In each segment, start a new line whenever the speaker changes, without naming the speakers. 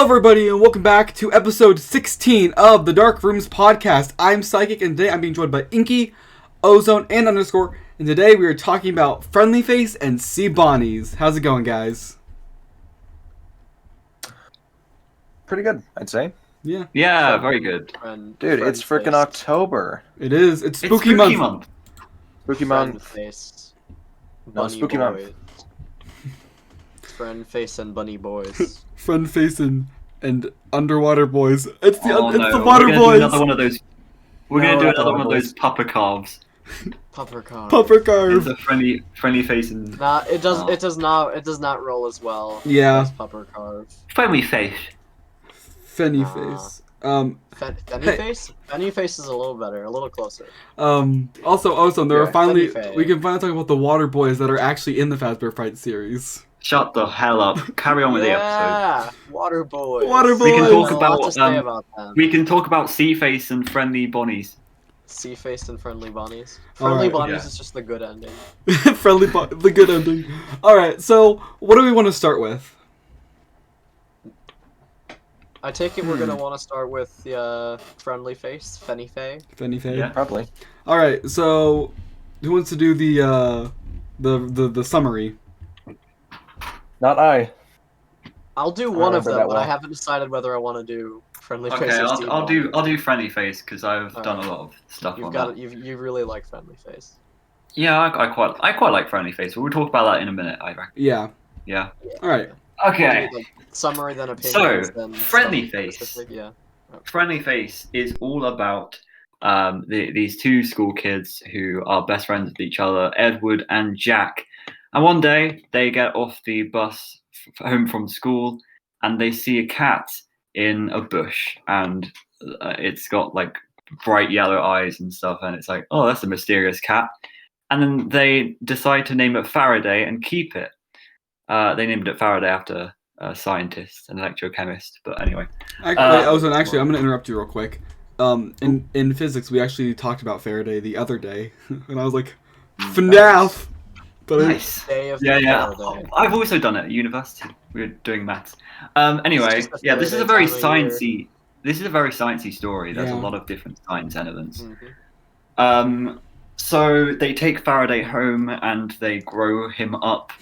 everybody, and welcome back to episode 16 of the Dark Rooms podcast. I'm Psychic, and today I'm being joined by Inky, Ozone, and Underscore. And today we are talking about Friendly Face and Sea Bonnies. How's it going, guys?
Pretty good, I'd say.
Yeah,
very good.
Dude, it's freaking October.
It is. It's spooky month.
Spooky month.
Face.
No,
Bunny
spooky
boys.
month.
Friend Face and Bunny Boys.
Friend Face and Underwater Boys. It's the
no,
Water Boys.
Another one of those.
We're gonna do
another
one of
those pupper calves.
Pupper Carve.
It's a friendly face and.
Nah, it does not roll as well.
Yeah.
As Pupper Carve.
Friendly face.
Frenny Face.
Frenny Face? Frenny Face is a little better, a little closer.
Also, Ozone, we can finally talk about the Water Boys that are actually in the Fazbear Fright series.
Shut the hell up. Carry on with the episode.
Yeah, Water Boys.
Water Boys.
We can talk
A lot to say about them.
We can talk about Sea Face and Friendly Bonnies.
Sea-faced and Friendly Bonnies.
All
Friendly
right.
Bonnies
Yeah.
is just the good ending.
The good ending. Alright, so what do we want to start with?
I take it we're gonna want to start with the Friendly Face, Frenny Fay.
Frenny Fay?
Yeah.
Probably.
Alright, so who wants to do the summary?
Not I.
I'll do one of
remember
them,
that
but
well.
I haven't decided whether I want to do Friendly Face
Okay,
or
I'll
Steve
do
Bonnie.
Friendly Face because I've done a
Alright.
lot of stuff
You've
on
got
that.
you really like Friendly Face.
Yeah, I quite like Friendly Face, but we'll talk about that in a minute, I reckon.
Yeah.
Yeah.
Alright.
Okay.
We'll do the summary then opinions.
So,
then
Friendly
stuff
Face.
specific, yeah.
Friendly Face is all about these two school kids who are best friends with each other, Edward and Jack. And one day they get off the bus home from school and they see a cat in a bush, and it's got like bright yellow eyes and stuff, and it's like, oh, that's a mysterious cat. And then they decide to name it Faraday and keep it. They named it Faraday after a scientist, an electrochemist. But anyway,
Wait, Ozone, I'm going to interrupt you real quick. In physics, we actually talked about Faraday the other day, and I was like, FNaF! But
nice.
Day of
Yeah.
Faraday.
I've also done it at university. We were doing maths. Anyway,
It's just a
yeah, this is a
Faraday
very
time of
sciencey. This is a very sciencey story. There's a
Yeah.
lot of different science elements.
Mhm.
So they take Faraday home and they grow him up,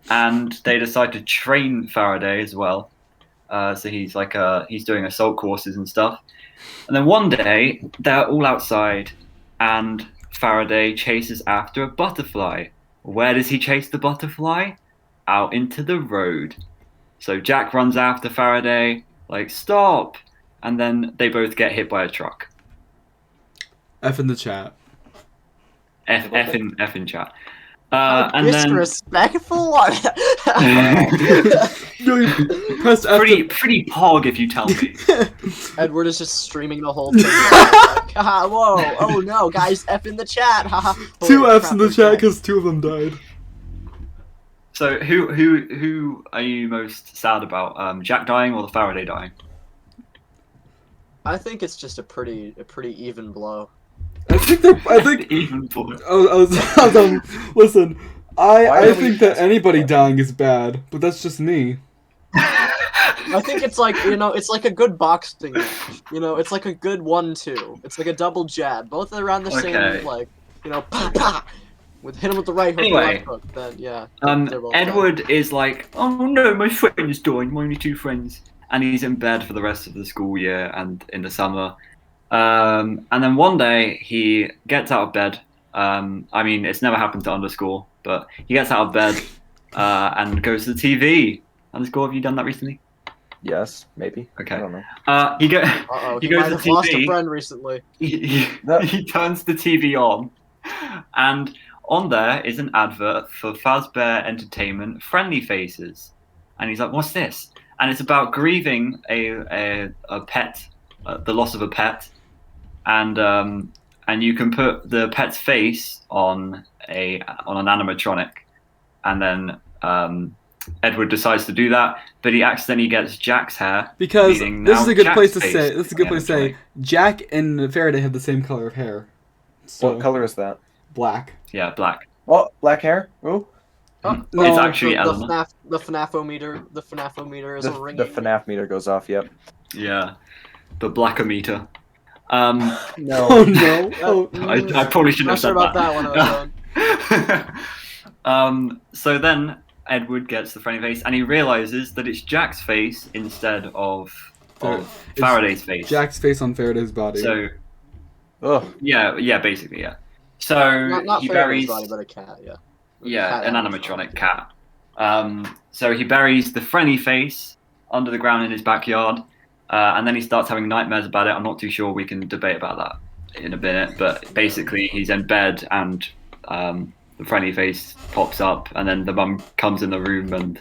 and they decide to train Faraday as well. So he's like he's doing assault courses and stuff. And then one day they're all outside, and Faraday chases after a butterfly. Where does he chase the butterfly? Out into the road. So Jack runs after Faraday, like, stop! And then they both get hit by a truck.
F in the chat.
F in chat.
How
And then
disrespectful!
Press F
pretty pog if you tell me.
Edward is just streaming the whole thing. Like, haha, whoa! Oh no, guys! F in the chat! Haha.
Two
Holy
F's in the
crap,
chat
okay.
because two of them died.
So who are you most sad about? Jack dying or the Faraday dying?
I think it's just a pretty even blow.
I think
Even more.
listen,
Why
I
are we-
think that anybody dying is bad, but that's just me.
I think it's like, it's like a good boxing match. It's like a good 1-2. It's like a double jab. Both are around the
Okay.
same, like, pa pa! Hit him with the right hook,
Anyway,
the left hook, then, yeah. they're both
Edward is like, oh no, my friend is dying, my only two friends. And he's in bed for the rest of the school year and in the summer. And then one day he gets out of bed. I mean, it's never happened to Underscore, but he gets out of bed and goes to the TV. Underscore, have you done that recently?
Yes, maybe.
Okay.
I don't know.
He
Uh-oh,
he
he
goes
might
to
have lost a
TV.
friend recently.
He turns the TV on, and on there is an advert for Fazbear Entertainment Friendly Faces, and he's like, "What's this?" And it's about grieving a pet, the loss of a pet, and you can put the pet's face on an animatronic, and then Edward decides to do that, but he accidentally gets Jack's hair.
Because
meaning
this
now
is a good
Jack's
place to
face
say. This is a good place to say.
animatronic.
Jack and Faraday have the same color of hair. So,
What color is that?
Black.
Yeah, black.
Oh, black hair. Ooh.
Oh,
No.
It's actually
the
Eleanor.
FNAF-o-meter. The FNAF-o-meter is ringing.
The FNAF meter goes off. Yep.
Yeah, the blackometer.
Oh
No.
no. Oh.
I probably shouldn't
Not
have said
sure about that one, Ozone.
So then Edward gets the Frenny face, and he realizes that it's Jack's face instead of
It's
Faraday's face.
Jack's face on Faraday's body.
So
Ugh.
yeah, basically, yeah. So
Not
he
Faraday's
buries
body, but a cat, yeah.
an
Cat
animatronic cat. So he buries the Frenny face under the ground in his backyard, and then he starts having nightmares about it. I'm not too sure. We can debate about that in a minute, but basically he's in bed and the Frenny face pops up, and then the mum comes in the room and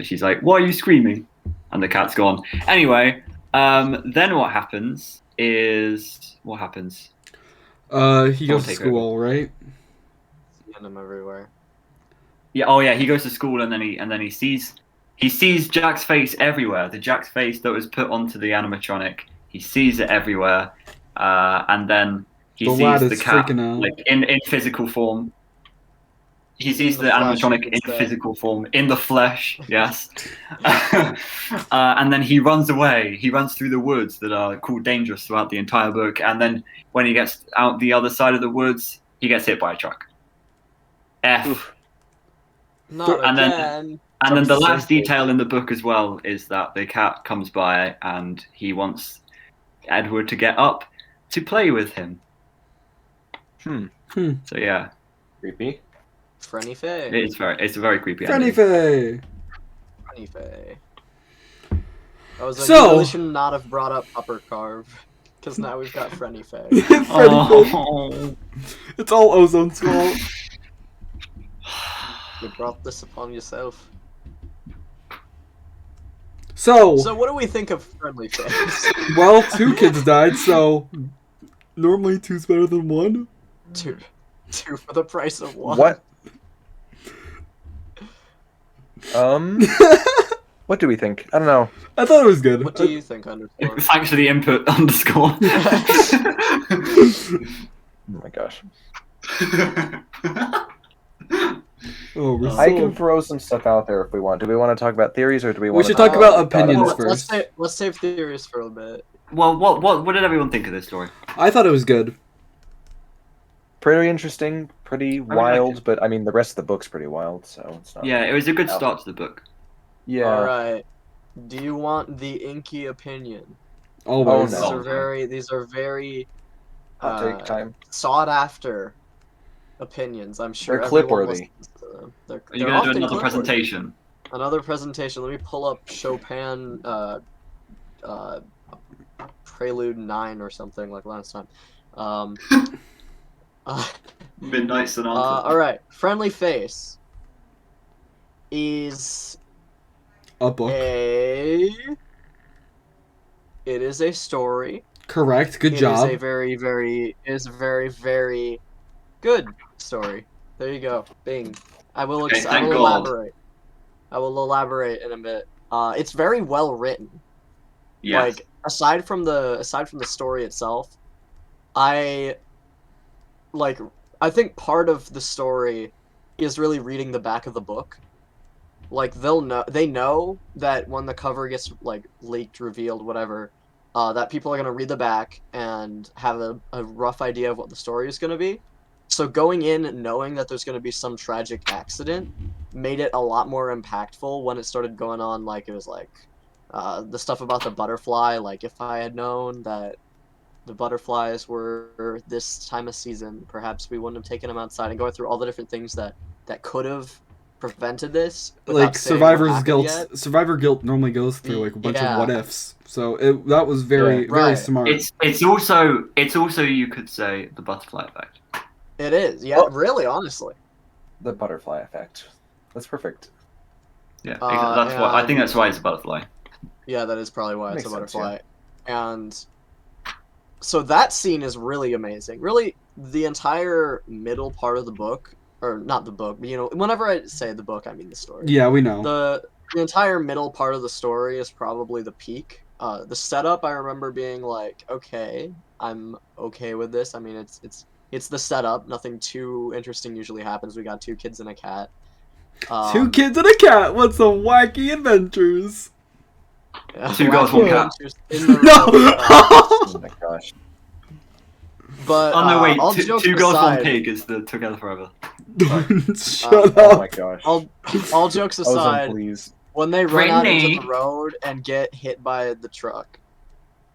she's like, "Why are you screaming?" And the cat's gone. Anyway, then what happens is
he
I'll
goes to
take
school, right?
Seeing them everywhere.
Yeah. Oh yeah. He goes to school and then he sees Jack's face everywhere. The Jack's face that was put onto the animatronic. He sees it everywhere, and then he
The
sees
lad
the
is
cat
freaking out.
like in physical form. He sees
In
the
the flesh,
animatronic
you
in
could say.
physical form, in the flesh. Yes, and then he runs away. He runs through the woods that are called dangerous throughout the entire book. And then when he gets out the other side of the woods, he gets hit by a truck. F.
Not
And then-
again.
And then the
Some
last
simple-
detail in the book as well is that the cat comes by and he wants Edward to get up to play with him. So yeah,
Creepy.
Frenny Fay.
it's a very creepy
Frenny
ending.
Fay.
Frenny Fay. I was like,
So-
you really should not have brought up Upper Carve, because now we've got Frenny Fay.
Frenny Fay.
Oh.
It's all Ozone's fault.
You brought this upon yourself.
So,
So what do we think of Friendly Face?
well, 2 kids died, so normally 2's better than 1.
Two for the price of one.
What? What do we think? I don't know.
I thought it was good.
What do you think, underscore?
Thanks for the input, underscore.
Oh my gosh.
Oh, we're
I
so...
can throw some stuff out there if we want. Do we want to talk about theories or do we
We
want
should
to
talk about opinions first.
Let's save theories for a bit.
Well, what did everyone think of this story?
I thought it was good.
Pretty interesting, pretty
liked
wild,
it.
but I mean the rest of the book's pretty wild, so it's not.
Yeah, it was a good
Yeah.
start to the book.
Yeah.
Alright. Do you want the inky opinion?
Always.
Oh,
These
no.
are very
I'll take time.
sought after opinions. I'm sure
They're
everyone
clip-worthy.
listens to them. They're
Are you
they're
going to do
often
another
clip-worthy.
presentation?
Another presentation. Let me pull up Chopin Prelude 9 or something like last time.
Midnight Sonata.
Alright. Friendly Face is
A book.
it is a story.
Correct. Good
It
job.
is a very, very good story. There you go. Bing. I will
Okay,
I
thank
will
God.
elaborate. I will elaborate in a bit. It's very well written.
Yes.
Like aside from the story itself, I think part of the story is really reading the back of the book. Like they know that when the cover gets like leaked, revealed, whatever, that people are gonna read the back and have a rough idea of what the story is gonna be. So going in knowing that there's gonna be some tragic accident made it a lot more impactful when it started going on. Like it was like the stuff about the butterfly. Like if I had known that the butterflies were this time of season, perhaps we wouldn't have taken them outside, and going through all the different things that could have prevented this. without
Like
saying what
survivor's
happened
guilt.
yet.
Survivor guilt normally goes through like a bunch
Yeah.
of what ifs. So that was very
Yeah.
very
Right.
smart.
It's also you could say the butterfly effect.
It is, yeah,
Well-
really, honestly.
The butterfly effect. That's perfect.
Yeah,
Uh,
that's why I think
and-
that's why it's a butterfly.
Yeah, that is probably why it's a
Makes sense,
butterfly. And so that scene is really amazing. Really, the entire middle part of the book, or not the book, but whenever I say the book, I mean the story.
Yeah, we know.
The entire middle part of the story is probably the peak. The setup, I remember being like, okay, I'm okay with this. I mean, it's the setup. Nothing too interesting usually happens. We got 2 kids and a cat.
Two kids and a cat. What's some wacky adventures?
Two girls, one cat.
In the
No.
road,
Oh my gosh.
but
Oh no, wait.
all
Two
jokes
girls, one
aside,
pig is the Together Forever.
Shut
Oh my
up.
gosh.
all jokes
Ozone,
aside,
please.
when they run out into
Frenny.
the road and get hit by the truck,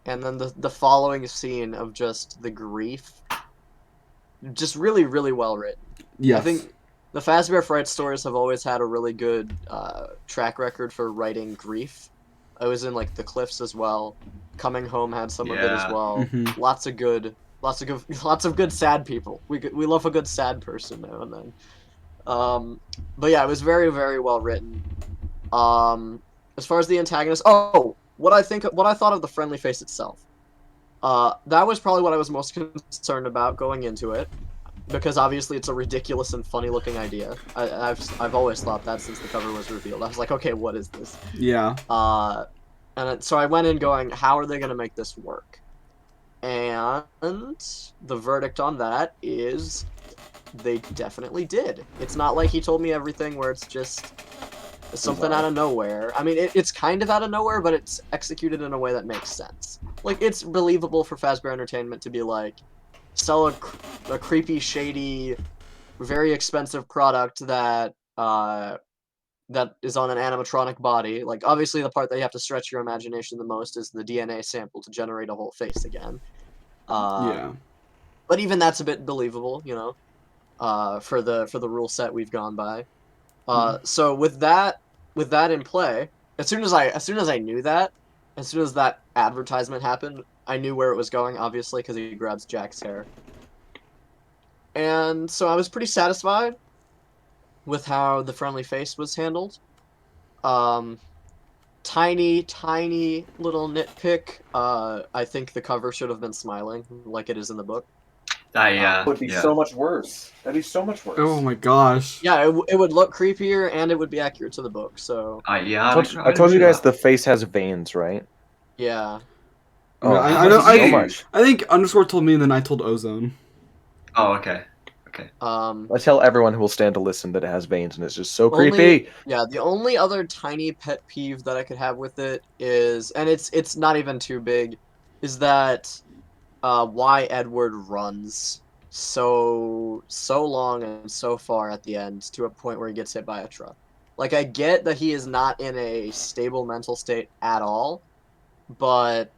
and then the following scene of just the grief, just really, really well written.
Yes.
I think the Fazbear Fright stories have always had a really good track record for writing grief. I was in like The Cliffs as well. Coming Home had some of it as
Yeah.
well.
Mhm.
Lots of good sad people. We love a good sad person now and then. But yeah, it was very, very well written. As far as the antagonist, what I thought of the friendly face itself. That was probably what I was most concerned about going into it, because obviously it's a ridiculous and funny looking idea. I've always thought that since the cover was revealed. I was like, okay, what is this?
Yeah.
So I went in going, how are they going to make this work? And the verdict on that is they definitely did. It's not like he told me everything where it's just something out of nowhere. I mean, it's kind of out of nowhere, but it's executed in a way that makes sense. Like, it's believable for Fazbear Entertainment to be like, sell a creepy, shady, very expensive product that that is on an animatronic body. Like, obviously the part that you have to stretch your imagination the most is the DNA sample to generate a whole face again.
Yeah.
But even that's a bit believable, you know, for the rule set we've gone by. So with that in play, as soon as I knew that, as soon as that advertisement happened, I knew where it was going, obviously, because he grabs Jack's hair. And so I was pretty satisfied with how the friendly face was handled. Tiny little nitpick. I think the cover should have been smiling, like it is in the book.
Yeah.
It would be so much worse. That'd be so much worse.
Oh my gosh.
Yeah, it would look creepier, and it would be accurate to the book, so...
Yeah.
I told you guys the face has veins, right?
Yeah.
Oh,
Yeah, I know.
so much.
I think underscore told me, and then I told Ozone.
Oh, okay.
I tell everyone who will stand to listen that it has veins, and it's just so
Only-
creepy.
Yeah, the only other tiny pet peeve that I could have with it is, and it's not even too big, is that why Edward runs so long and so far at the end to a point where he gets hit by a truck. Like, I get that he is not in a stable mental state at all, but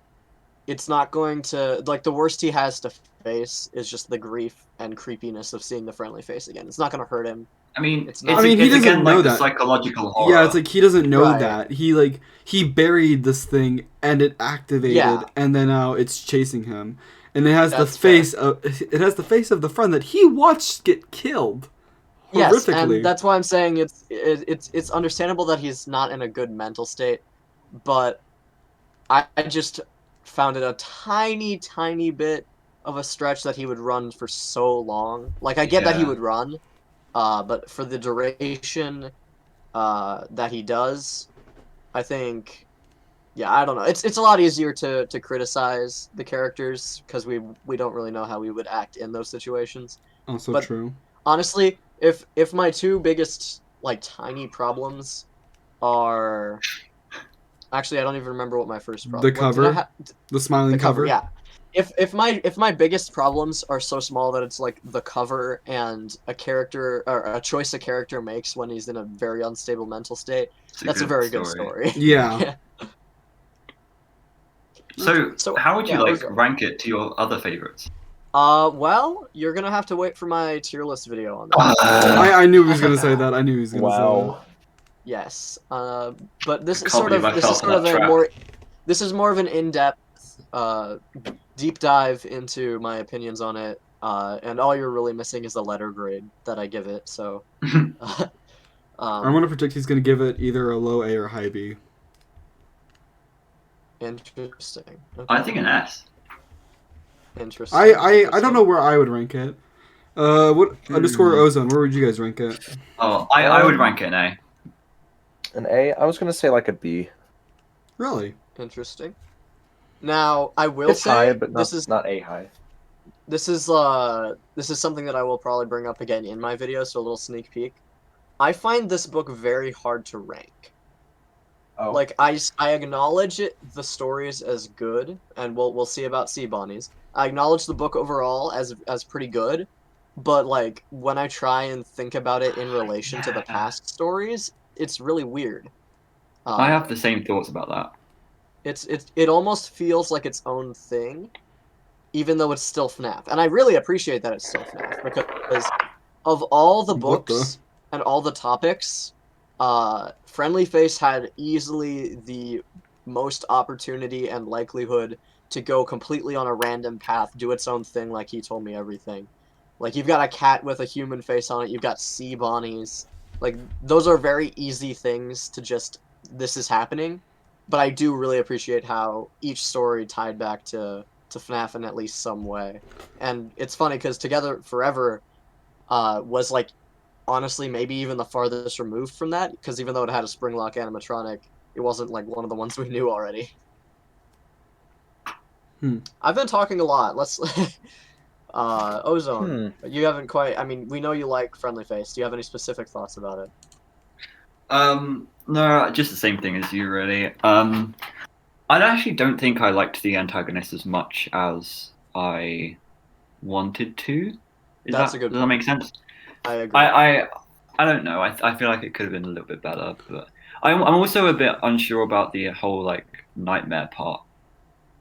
it's not going to, like, the worst he has to face is just the grief and creepiness of seeing the friendly face again. It's not going to hurt him.
I mean,
It's not-
I mean, he
it's
doesn't
again
know
like the
that.
psychological horror.
Yeah, it's like he doesn't know
Right.
that. He buried this thing and it activated,
Yeah.
and then now it's chasing him, and it has
That's
the face of the friend that he watched get killed.
Yes,
Horrifically.
and that's why I'm saying it's understandable that he's not in a good mental state, but I just found it a tiny bit of a stretch that he would run for so long. Like, I get that he
Yeah.
would run, but for the duration that he does, I think, yeah, I don't know. It's a lot easier to criticize the characters because we don't really know how we would act in those situations.
Also
but-
true.
Honestly, if my two biggest, like, tiny problems are... Actually, I don't even remember what my first problem
The
was. Did I
cover? The smiling
the cover,
cover.
yeah. If my biggest problems are so small that it's like the cover and a character or a choice a character makes when he's in a very unstable mental state, that's a very good story.
Yeah.
So how would you
yeah,
like
Ozone.
rank it to your other favorites?
Well, you're gonna have to wait for my tier list video on that.
I knew he was gonna say that. I knew he was gonna say
Wow.
Yes, but this
I
is
can't
sort of
believe I
this is
fell
sort
for
of
that
a
trap.
more this is more of an in-depth deep dive into my opinions on it, and all you're really missing is the letter grade that I give it. So,
I'm gonna predict he's gonna give it either a low A or high B.
interesting.
I think an S.
Interesting.
I don't know where I would rank it. What underscore Ozone? Where would you guys rank it?
Oh, I would rank it an A.
An A? I was gonna say like a B.
Really?
Interesting. Now, I will
It's
say
high, but
this is
not A high.
this is something that I will probably bring up again in my video, so a little sneak peek. I find this book very hard to rank.
Oh,
Like I acknowledge the stories as good, and we'll see about Sea Bonnies. I acknowledge the book overall as pretty good, but like when I try and think about it in relation to the
Yeah.
past stories, it's really weird.
I
Uh,
have the same thoughts about that.
it almost feels like its own thing, even though it's still FNaF. And I really appreciate that it's still FNaF because of all the
What the?
books and all the topics, Friendly Face had easily the most opportunity and likelihood to go completely on a random path, do its own thing like he told me everything. Like you've got a cat with a human face on it, you've got sea bonnies. Like those are very easy things to just this is happening. But I do really appreciate how each story tied back to FNaF in at least some way. And it's funny because Together Forever was like honestly maybe even the farthest removed from that because even though it had a Springlock animatronic, it wasn't like one of the ones we knew already.
Hmm.
I've been talking a lot. Let's Ozone.
Hmm.
You haven't quite. I mean, we know you like Friendly Face. Do you have any specific thoughts about it?
No, just the same thing as you, really. I actually don't think I liked the antagonist as much as I wanted to.
That's a good
Does that
point.
make sense?
I agree.
I don't know. I feel like it could have been a little bit better, but I'm also a bit unsure about the whole like nightmare part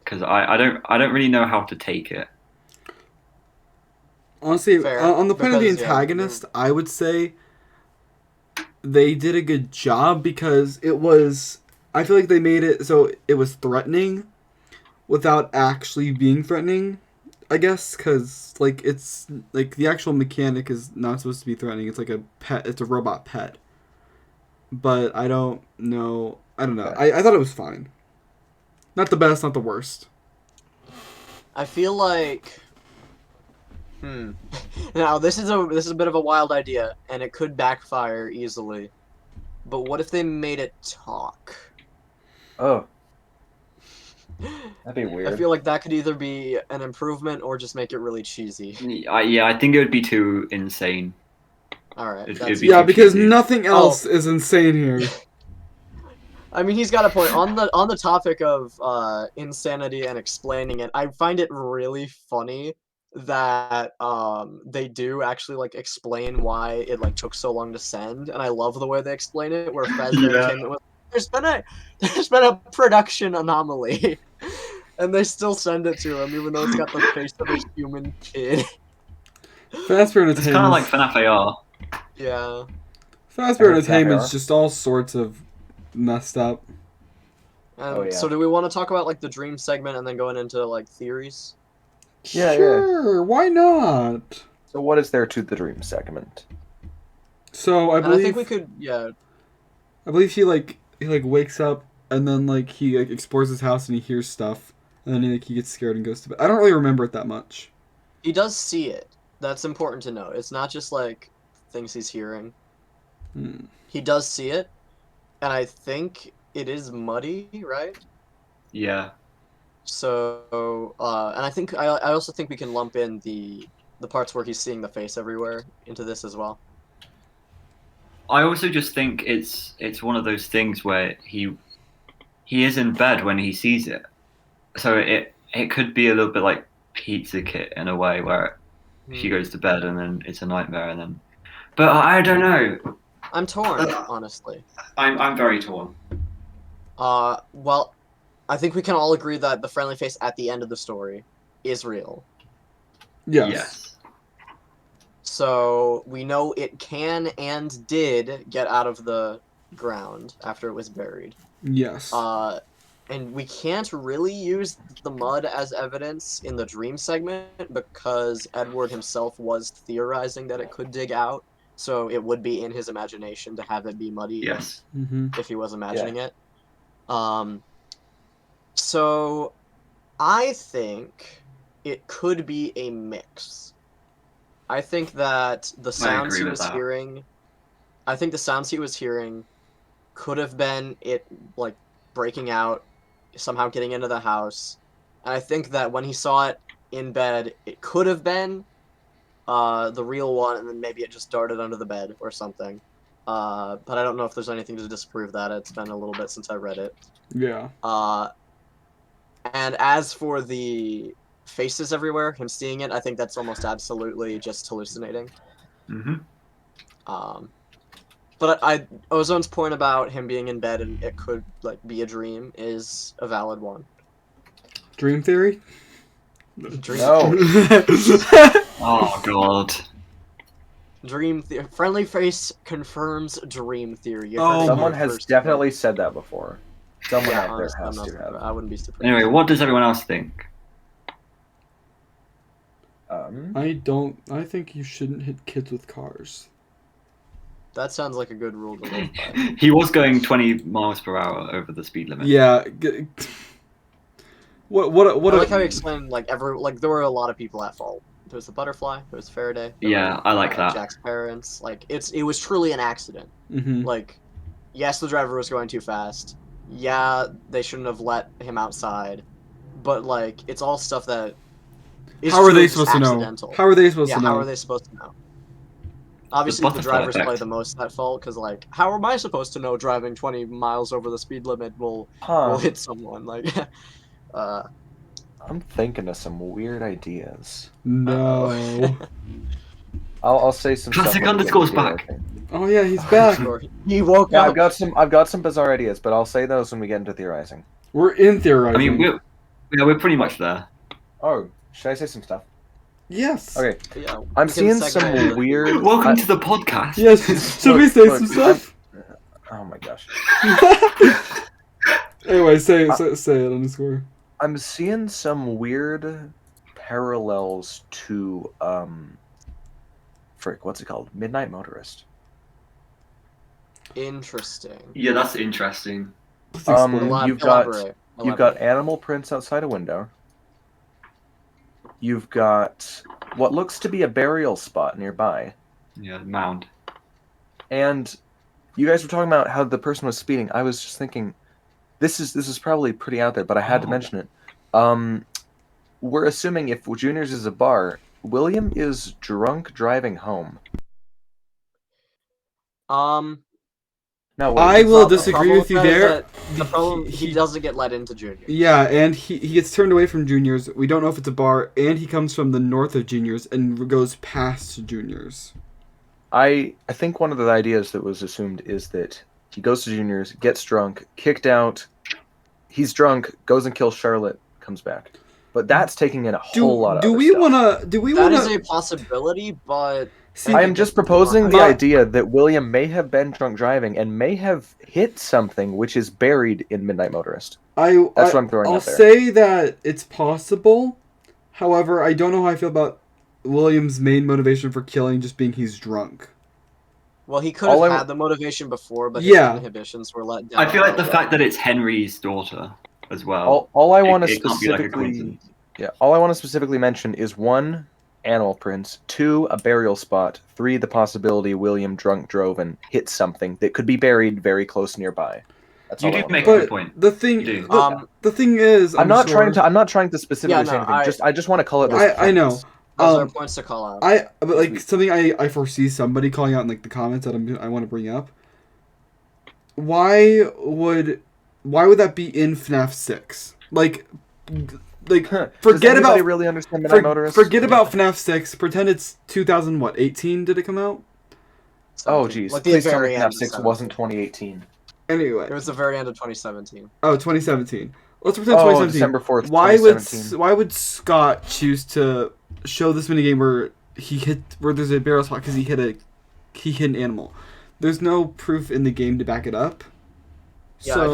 because I don't really know how to take it.
Honestly,
Fair,
on the point of the
because yeah,
antagonist, I would say they did a good job because it was. I feel like they made it so it was threatening without actually being threatening. I guess because like it's like the actual mechanic is not supposed to be threatening. It's like a pet. It's a robot pet. But I don't know. I don't know.
Okay.
I thought it was fine. Not the best, not the worst.
I feel like Now this is a bit of a wild idea, and it could backfire easily. But what if they made it talk?
Oh, that'd be
I
weird.
feel like that could either be an improvement or just make it really cheesy.
Yeah, I think it would be too insane.
All right,
It'd
that's
be
Yeah,
too
because
cheesy.
nothing
Oh,
else is insane here.
I mean, he's got a point on the topic of insanity and explaining it. I find it really funny that they do actually like explain why it like took so long to send, and I love the way they explain it. Where Fazbear
Yeah.
came in with there's been a production anomaly, and they still send it to him even though it's got the face of a human kid.
Fazbear
It's kind of like
Entertainment's
FNAF AR.
Yeah.
I
Fazbear
heard FNAF
Entertainment's
AR.
just all sorts of messed up.
Oh
So
yeah.
do we want to talk about like the dream segment and then going into like theories?
Yeah, yeah.
Sure, why not?
So what is there to the dream segment?
So
And I think we could, yeah.
I believe he wakes up and then like he like explores his house and he hears stuff and then he gets scared and goes to bed. I don't really remember it that much.
He does see it. That's important to note. It's not just like things he's hearing.
Hmm.
He does see it, and I think it is muddy, right?
Yeah.
So, and I also think we can lump in the parts where he's seeing the face everywhere into this as well.
I also just think it's one of those things where he is in bed when he sees it, so it could be a little bit like Pizza Kit in a way where she
Hmm.
goes to bed and then it's a nightmare and then. But I don't know.
I'm torn, honestly.
I'm very torn.
Well, I think we can all agree that the friendly face at the end of the story is real.
Yes.
Yes.
So we know it can and did get out of the ground after it was buried.
Yes.
And we can't really use the mud as evidence in the dream segment because Edward himself was theorizing that it could dig out. So it would be in his imagination to have it be muddy
Yes.
Mm-hmm.
if he was imagining it. So I think it could be a mix. I think that the
I
sounds
agree
he
with
was
that.
hearing, I think the sounds he was hearing could have been it like breaking out, somehow getting into the house. And I think that when he saw it in bed, it could have been the real one, and then maybe it just darted under the bed or something. but I don't know if there's anything to disprove that. It's been a little bit since I read it.
Yeah.
And as for the faces everywhere, him seeing it, I think that's almost absolutely just hallucinating.
Mm-hmm.
But Ozone's point about him being in bed and it could like be a dream is a valid one.
Dream theory?
Dream,
No.
Oh god.
Friendly Face confirms dream theory. You
Oh,
heard it
Someone
here
has
first.
definitely said that before. Someone
Yeah,
out there
honestly,
has to have.
I wouldn't be surprised.
Anyway, what does everyone else think?
I think you shouldn't hit kids with cars.
That sounds like a good rule to live by.
He was going 20 miles per hour over the speed limit.
Yeah. What
I like how he explained there were a lot of people at fault. There was the butterfly, there was Faraday.
Yeah, I like that.
Jack's parents. Like it was truly an accident.
Mm-hmm.
Like, yes, the driver was going too fast. Yeah, they shouldn't have let him outside. But like, it's all stuff that.
How are they supposed to know? How are they supposed to know?
How are they supposed to know? Obviously, the drivers play the most at fault because, like, how am I supposed to know driving 20 miles over the speed limit will hit someone? Like,
I'm thinking of some weird ideas.
No.
I'll say some
Classic
stuff.
Underscore's back.
Oh yeah, he's back.
He woke
Yeah,
up.
I've got some bizarre ideas, but I'll say those when we get into theorizing.
We're in theorizing.
I mean, we're pretty much there.
Oh, should I say some stuff?
Yes.
Okay.
Yeah,
I'm seeing some weird.
Welcome to the podcast.
Yes. Should we say some stuff?
Oh my gosh.
Anyway, say it, Underscore.
I'm seeing some weird parallels to what's it called? Midnight Motorist.
Interesting.
Yeah, that's interesting.
You've got animal prints outside a window. You've got what looks to be a burial spot nearby.
Yeah, mound.
And you guys were talking about how the person was speeding. I was just thinking, this is probably pretty out there, but I had to mention it. We're assuming if Junior's is a bar, William is drunk driving home. No,
I will disagree with you there.
The problem, he doesn't get let into Junior.
Yeah, and he gets turned away from Juniors. We don't know if it's a bar, and he comes from the north of Juniors and goes past Juniors.
I think one of the ideas that was assumed is that he goes to Juniors, gets drunk, kicked out. He's drunk, goes and kills Charlotte, comes back. But that's taking in a whole lot of.
Do we want to?
That is a possibility, but.
See,
I am just proposing the idea that William may have been drunk driving and may have hit something which is buried in Midnight Motorist. That's what I'm throwing out there.
I'll say that it's possible. However, I don't know how I feel about William's main motivation for killing just being he's drunk.
Well, he could have had the motivation before, but his inhibitions were let down.
I feel like the fact that it's Henry's daughter as well.
All I want to specifically, all I want to specifically mention is 1, animal prints, 2, a burial spot, 3, the possibility William drunk drove and hit something that could be buried very close nearby. That's
you do make a good point.
The thing is,
I'm not trying to specifically say anything. I just want to call it.
I know.
Those are points to call out.
But like something I foresee somebody calling out in like the comments that I want to bring up. Why would that be in FNaF 6? Like forget about
really understand Midnight Motorist?
Forget about FNaF 6. Pretend it's 2018 did it come out?
Oh geez.
Like
please tell me FNaF 6 wasn't 2018.
Anyway.
It was the very end of 2017.
Oh, 2017. Let's pretend 2017.
December 4th,
Why would Scott choose to show this minigame where there's a barrel spot because he hit an animal? There's no proof in the game to back it up.
Yeah, so, I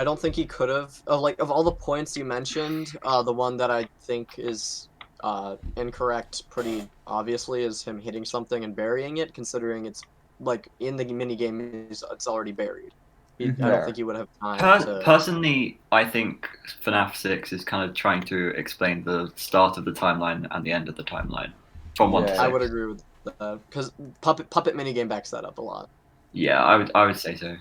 don't think he could have. Of all the points you mentioned, the one that I think is incorrect pretty obviously is him hitting something and burying it, considering it's like in the minigame it's already buried. I don't think he would have time to...
Personally, I think FNaF 6 is kind of trying to explain the start of the timeline and the end of the timeline. From 1 to 6.
I would agree with that, because Puppet minigame backs that up a lot.
Yeah, I would say so.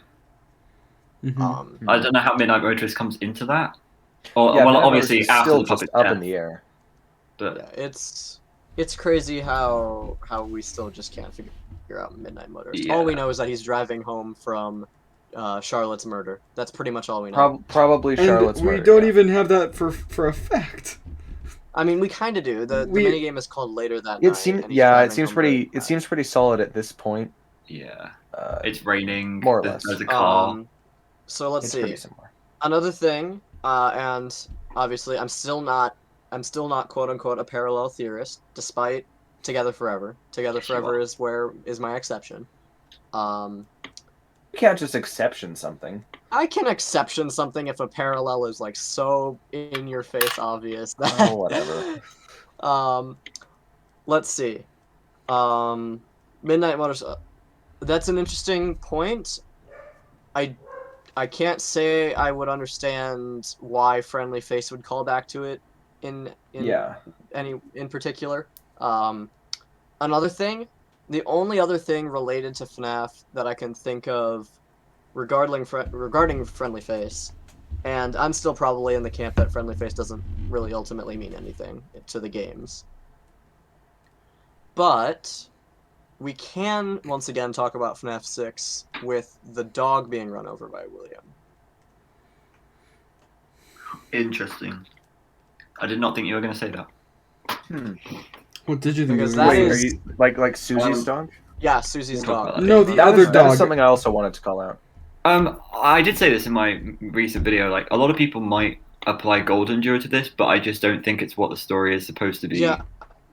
Mm-hmm.
I don't know how Midnight Motorist comes into that. Obviously after the Puppet
up in the air.
But
yeah, it's... It's crazy how we still just can't figure out Midnight Motorist.
Yeah.
All we know is that he's driving home from Charlotte's murder. That's pretty much all we know.
Probably Charlotte's
And we
murder,
don't
yeah.
even have that for a fact.
I mean, we kind of do. The minigame is called Later That Night.
It seems
and he's driving home
pretty
very
it seems pretty solid at this point.
Yeah. It's raining.
More or less.
There's a car.
So let's
It's
see.
pretty similar.
Another thing, and obviously I'm still not quote unquote a parallel theorist, despite Together Forever. Together Forever is my exception.
You can't just exception something.
I can exception something if a parallel is like so in your face obvious that
Oh, whatever.
Let's see. Midnight Motors. That's an interesting point. I can't say I would understand why Friendly Face would call back to it in particular. Another thing, the only other thing related to FNaF that I can think of regarding Friendly Face, and I'm still probably in the camp that Friendly Face doesn't really ultimately mean anything to the games. But we can once again talk about FNaF 6 with the dog being run over by William.
Interesting. I did not think you were going to say that.
What did you think?
Because
it
that
was?
Wait,
is-
are you like Susie's dog?
Yeah, Susie's
We'll talk
dog.
about that
No,
later.
the
That
other
was, that was
dog.
something I also wanted to call out.
I did say this in my recent video. Like, a lot of people might apply Golden Duo to this, but I just don't think it's what the story is supposed to be
Yeah,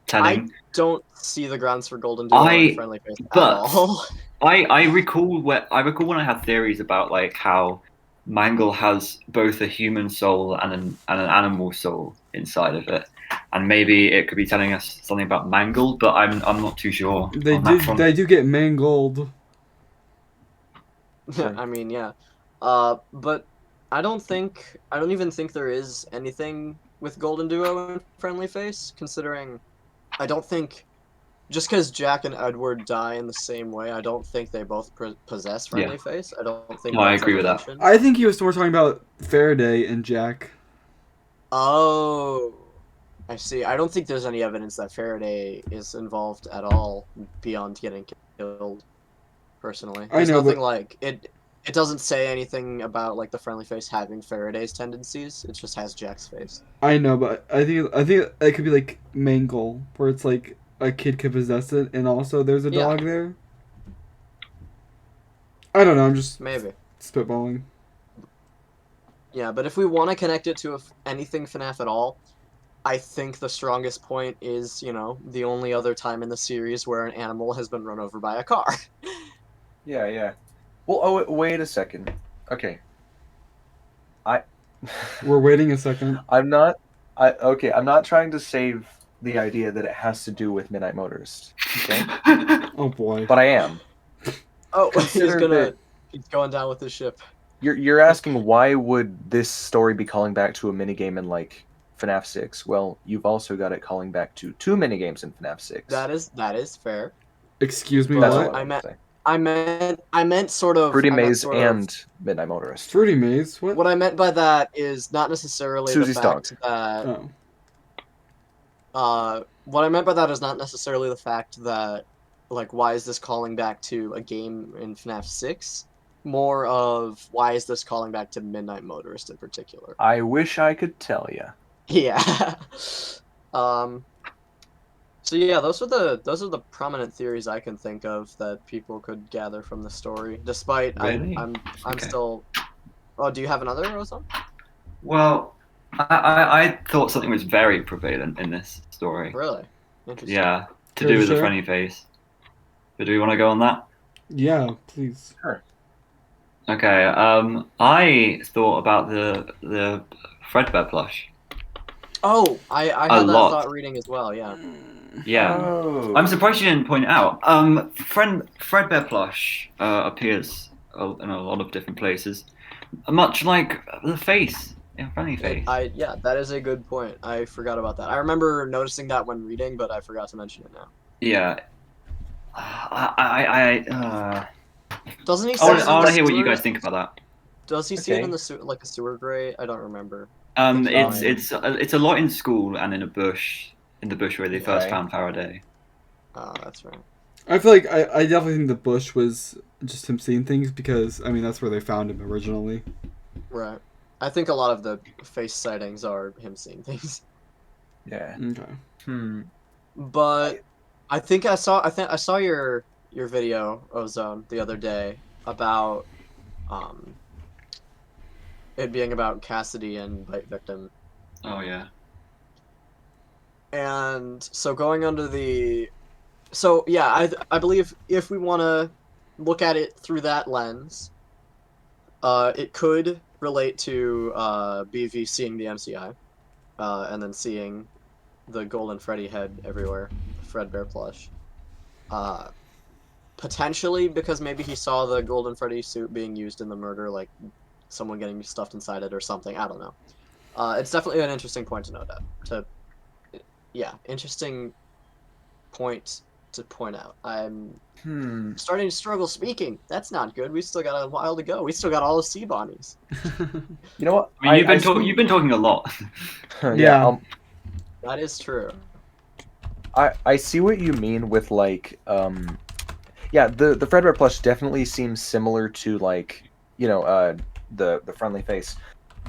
telling.
I don't see the grounds for Golden Duo and Friendly Face at all.
I recall when I had theories about like how Mangle has both a human soul and an animal soul inside of it, and maybe it could be telling us something about Mangle, but I'm not too sure.
They do get mangled.
I mean, yeah. But I don't even think there is anything with Golden Duo and Friendly Face, considering I don't think just because Jack and Edward die in the same way, I don't think they both possess Friendly Face. I don't think.
No, I
that's
agree
ever
with that.
mentioned.
I think he was more talking about Faraday and Jack.
Oh, I see. I don't think there's any evidence that Faraday is involved at all beyond getting killed. Personally,
I
there's
know,
nothing
but-
like it. It doesn't say anything about like the Friendly Face having Faraday's tendencies. It just has Jack's face.
I know, but I think it could be like Mangle, where it's like a kid could possess it, and also there's a
Yeah.
dog there. I don't know. I'm just
Maybe.
spitballing.
Yeah, but if we want to connect it to anything FNaF at all, I think the strongest point is, the only other time in the series where an animal has been run over by a car.
Yeah. Well, wait a second. Okay.
We're waiting a second.
I'm not trying to save the idea that it has to do with Midnight Motorist. Okay?
Oh boy.
But I am.
Oh,
Consider
he's going down with his ship.
You're asking why would this story be calling back to a minigame in like FNAF 6? Well, you've also got it calling back to 2 minigames in FNAF 6.
That is fair.
Excuse me,
That's
what?
what I
meant-
say.
I meant sort of
Fruity
I meant
Maze
sort of-
and Midnight Motorist.
Fruity Maze? What?
What I meant by that is not necessarily
Susie's
the
dog.
fact that
Oh.
what I meant by that is not necessarily the fact that, like, why is this calling back to a game in FNAF 6? More of, why is this calling back to Midnight Motorist in particular?
I wish I could tell you.
Yeah. So yeah, those are the prominent theories I can think of that people could gather from the story. Despite
Really?
I'm
Okay.
still. Oh, do you have another, Ozone?
Well, I thought something was very prevalent in this story.
Really? Interesting.
Yeah, to
Care
do
to
with the
share?
Frenny Face. But do we want to go on that?
Yeah, please.
Okay. I thought about the Fredbear plush.
Oh, I
A
had that
lot.
thought reading as well. Yeah.
Yeah.
Oh.
I'm surprised you didn't point it out. Fredbear plush appears in a lot of different places, much like the face in Frenny Face.
Yeah, that is a good point. I forgot about that. I remember noticing that when reading, but I forgot to mention it now.
Yeah.
Doesn't he?
I
see it in
want
the
to hear what you
sewer?
guys think about that.
Does he see it
Okay.
in the like a sewer grate? I don't remember.
It's
fine.
it's a lot in school and in a bush in the bush where they first
Right.
found Faraday.
Oh, that's right.
I feel like I definitely think the bush was just him seeing things because I mean that's where they found him originally.
Right. I think a lot of the face sightings are him seeing things.
Yeah.
Okay.
But I think I saw your video, Ozone, the other day about it being about Cassidy and Bite Victim.
Oh yeah.
And so going under the so yeah, I believe if we want to look at it through that lens, it could relate to BV seeing the MCI, and then seeing the Golden Freddy head everywhere, the Fredbear plush. Potentially because maybe he saw the Golden Freddy suit being used in the murder, like someone getting stuffed inside it or something. I don't know. It's definitely an interesting point to note out. Interesting point to point out. I'm starting to struggle speaking. That's not good. We still got a while to go. We still got all the sea bonnies.
You know what?
I mean, you've been talking a lot.
Yeah.
That is true.
I see what you mean with like yeah, the Fredbear plush definitely seems similar to like, you know, the friendly face.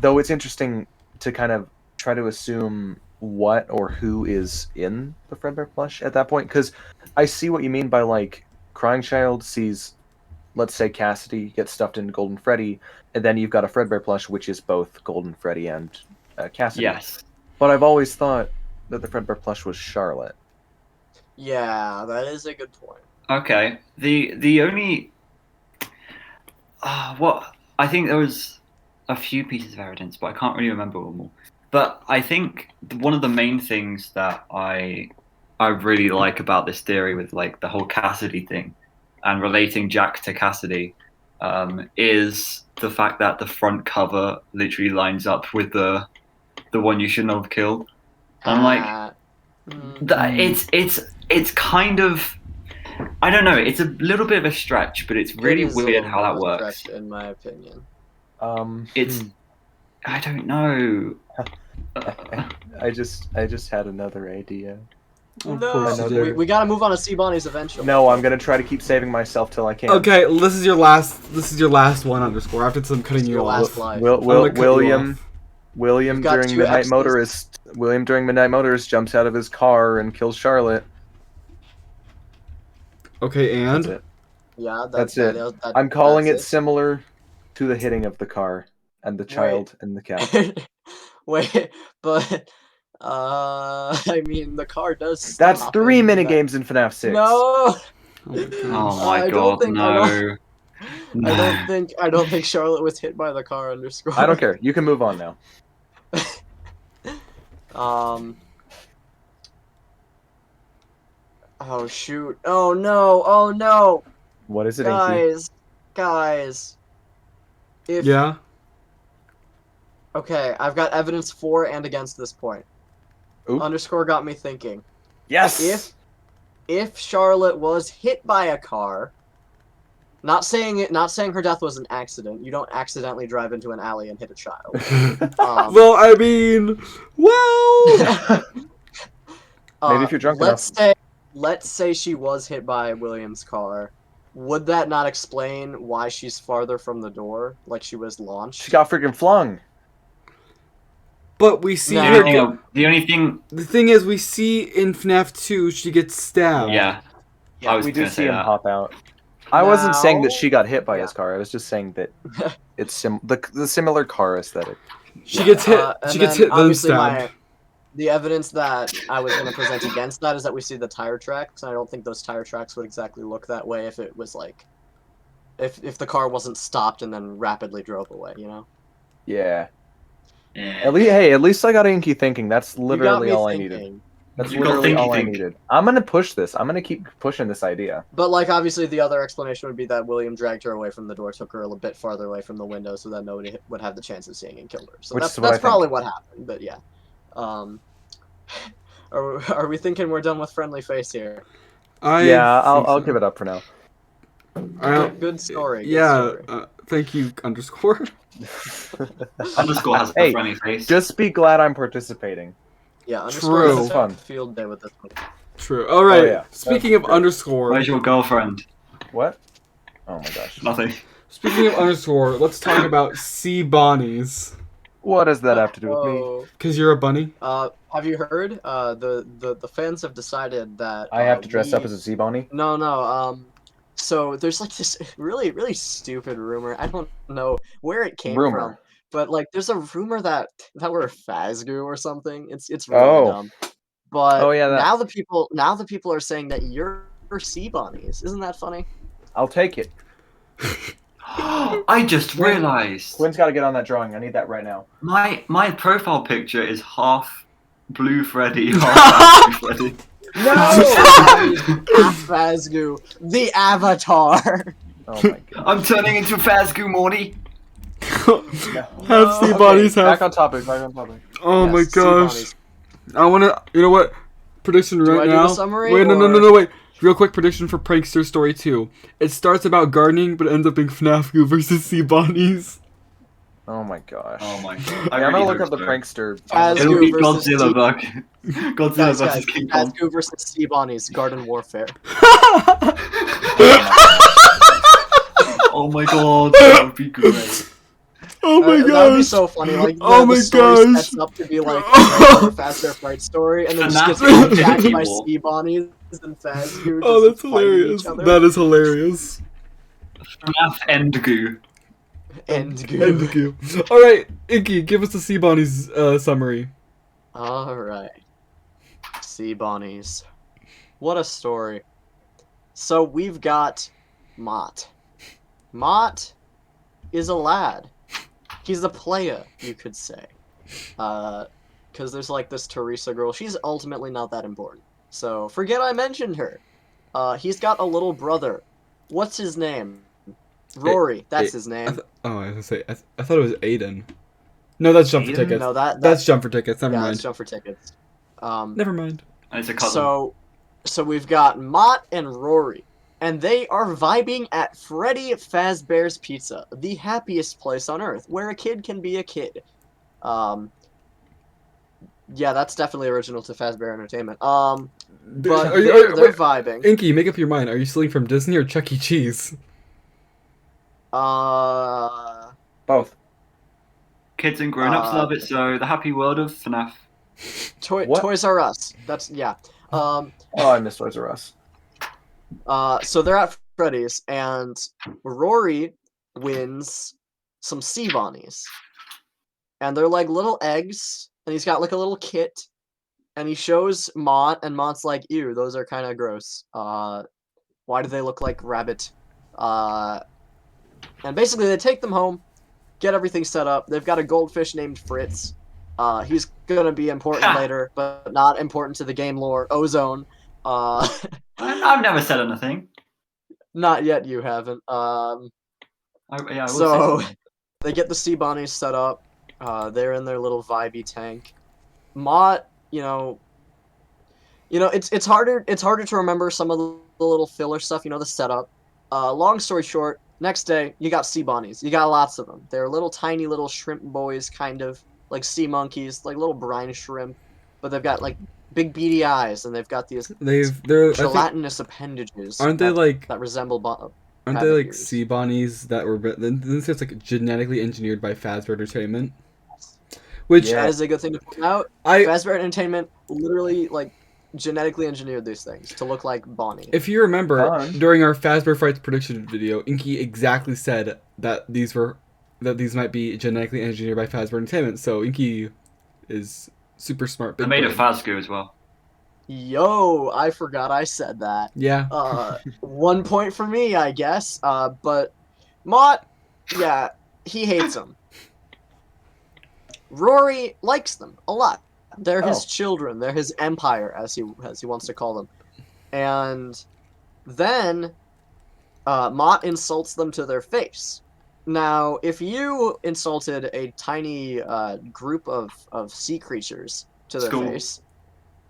Though it's interesting to kind of try to assume what or who is in the Fredbear plush at that point, because I see what you mean by like Crying Child sees, let's say Cassidy gets stuffed into Golden Freddy, and then you've got a Fredbear plush which is both Golden Freddy and Cassidy.
Yes.
But I've always thought that the Fredbear plush was Charlotte.
Yeah, that is a good point.
Okay. The only what I think there was a few pieces of evidence, but I can't really remember them all. But I think one of the main things that I really like about this theory with like the whole Cassidy thing and relating Jack to Cassidy is the fact that the front cover literally lines up with the one you shouldn't have killed. And I'm like, it's kind of, I don't know, it's a little bit of a stretch, but it's really weird how that works.
Stretch, in my opinion.
It's I don't know.
I just had another idea.
Of
No,
course you do.
we gotta move on to sea bonnies eventually.
No, I'm gonna try to keep saving myself till I can.
Okay, this is your last one underscore. After some cutting you
Last
off.
life.
William
You've got
during
two
Midnight
X's.
Motorist. William during Midnight Motorist jumps out of his car and kills Charlotte.
Okay, and
That's it.
Yeah,
That's it. I'm calling it similar to the hitting of the car and the child and the cat.
Wait, but I mean the car does stop.
That's 3 minigames in FNaF 6.
No.
Oh my god, no.
I don't think Charlotte was hit by the car underscore.
I don't care. You can move on now.
Oh shoot. Oh no. Oh no.
What is it, Inky?
Guys.
yeah.
Okay, I've got evidence for and against this point.
Oop.
Underscore got me thinking.
Yes.
If Charlotte was hit by a car, not saying her death was an accident. You don't accidentally drive into an alley and hit a child.
Well, I mean, well.
Maybe if you're drunk enough.
Let's say she was hit by William's car. Would that not explain why she's farther from the door, like she was launched?
She got freaking flung.
But we see
The only thing.
The thing is, we see in FNaF 2 she gets stabbed.
Yeah.
Yeah,
We do see him hop out. I wasn't saying that she got hit by his car. I was just saying that it's the similar car aesthetic.
She gets hit. She gets hit, then stabbed.
The evidence that I was going to present against that is that we see the tire tracks, and I don't think those tire tracks would exactly look that way if it was like, if the car wasn't stopped and then rapidly drove away, you know?
Yeah.
Yeah.
At least I got Inky thinking. That's literally all I needed.
thinking.
That's
You got
literally all I
thinky.
needed. I'm gonna push this. I'm gonna keep pushing this idea.
But, like, obviously the other explanation would be that William dragged her away from the door, took her a little bit farther away from the window so that nobody would have the chance of seeing and killed her. So that's probably what happened, but yeah. Are we thinking we're done with Friendly Face here?
I'll give it up for now.
Good story.
Yeah, thank you, underscore.
Underscore has a funny face.
Just be glad I'm participating.
Yeah,
True.
underscore
This is fun.
field day with this one.
True. All right.
yeah.
Speaking of
That's great.
underscore,
Where's your girlfriend?
What? Oh my gosh.
Nothing.
speaking of underscore, let's talk about sea bonnies.
What does that have to do with me?
Oh.
Cause you're a bunny.
Have you heard? The fans have decided that
I have to dress up as a sea bunny?
No. So there's like this really stupid rumor. I don't know where it came from, but like there's a rumor that we're Phasgoo or something. It's really dumb. But
yeah, that.
now the people are saying that you're sea bunnies. Isn't that funny?
I'll take it.
I just realized
Quinn's got to get on that drawing. I need that right now.
my profile picture is half blue Freddy, half blue Freddy.
No! Phasgoo, the Avatar.
Oh my god.
I'm turning into Phasgoo, Morty.
Have sea bonnies have.
Back on topic.
Oh my
Yes, sea
gosh.
bunnies.
I wanna. You know what? Prediction
Do
right
I do
now.
the summary,
Wait, no,
or-
wait. Real quick prediction for Prankster Story 2. It starts about gardening, but ends up being FNaF Goo versus sea bonnies.
Oh my gosh.
Oh my god.
Yeah, I'm gonna look up the prankster.
It'll be
Phasgoo versus
Godzilla,
sea-
Buck. Godzilla
Guys,
versus King Kong.
Phasgoo versus sea bunnies, garden warfare.
Oh my god, that would be great.
Oh my
That would be
gosh.
so funny. Like,
Oh my
the story
gosh.
sets up to be like a faster fight story, and then just gets
FNaF
attacked by
evil.
sea bunnies and Phasgoo.
Oh,
just
that's
fighting
hilarious.
each other.
That is hilarious.
FNaF End Goo.
And goo.
End Goo. Alright, Inky, give us the sea bonnies summary.
Alright. Sea bunnies. What a story. So we've got Mott. Mott is a lad. He's a playa, you could say. Because there's like this Teresa girl. She's ultimately not that important. So forget I mentioned her. He's got a little brother. What's his name? Rory. That's his name.
I was gonna say, I thought it was Aiden. No, that's Jump for
Aiden?
Tickets.
No,
That's Jump for Tickets. Never
yeah,
mind.
that's Jump for Tickets.
Never mind.
And it's a cousin.
So we've got Mott and Rory, and they are vibing at Freddy Fazbear's Pizza, the happiest place on earth, where a kid can be a kid. Yeah, that's definitely original to Fazbear Entertainment. But they're vibing.
Inky, make up your mind. Are you stealing from Disney or Chuck E. Cheese?
Both.
Kids and grown-ups love it, so the happy world of FNaF.
What?
Toys R Us. That's yeah.
Oh, I miss Toys R Us.
So they're at Freddy's, and Rory wins some sea bunnies, and they're like little eggs, and he's got like a little kit, and he shows Mott, and Mott's like, "Ew, those are kind of gross. Why do they look like rabbit?" And basically they take them home, get everything set up. They've got a goldfish named Fritz. He's gonna be important later, but not important to the game lore. Ozone.
I've never said anything.
Not yet, you haven't.
I will
So
say
they get the sea bunnies set up. They're in their little vibey tank. Mott, it's harder to remember some of the little filler stuff. The setup. Long story short, next day you got sea bunnies. You got lots of them. They're little tiny little shrimp boys, kind of like sea monkeys, like little brine shrimp, but they've got like big beady eyes, and they've got these
They're
gelatinous appendages.
aren't they like
that resemble?
Aren't they like sea bonnies that were this is like genetically engineered by Fazbear Entertainment? Which
That is a good thing to point out. Fazbear Entertainment literally like genetically engineered these things to look like Bonnie.
If you remember, during our Fazbear Frights prediction video, Inky exactly said that these might be genetically engineered by Fazbear Entertainment. So Inky is super smart.
I made a Phasgoo as well.
Yo, I forgot I said that.
Yeah.
1 point for me, I guess. But Mott, yeah, he hates them. Rory likes them a lot. They're his children. They're his empire, as he wants to call them. And then Mott insults them to their face. Now, if you insulted a tiny group of sea creatures to their face,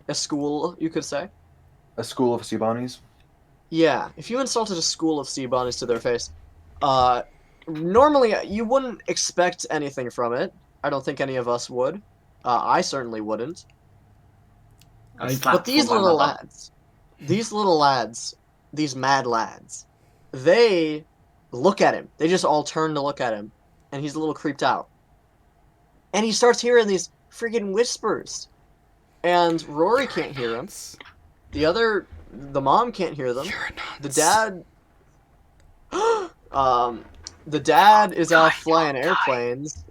a school, you could say.
A school of sea bunnies?
Yeah, if you insulted a school of sea bunnies to their face, normally you wouldn't expect anything from it. I don't think any of us would. I certainly wouldn't.
A
I-
slap
But these
from my
little
mother.
lads, these mad lads, they look at him. They just all turn to look at him, and he's a little creeped out. And he starts hearing these freaking whispers. And Rory can't hear him. The mom can't hear them.
You're
The
nuts.
dad, the dad is off flying airplanes.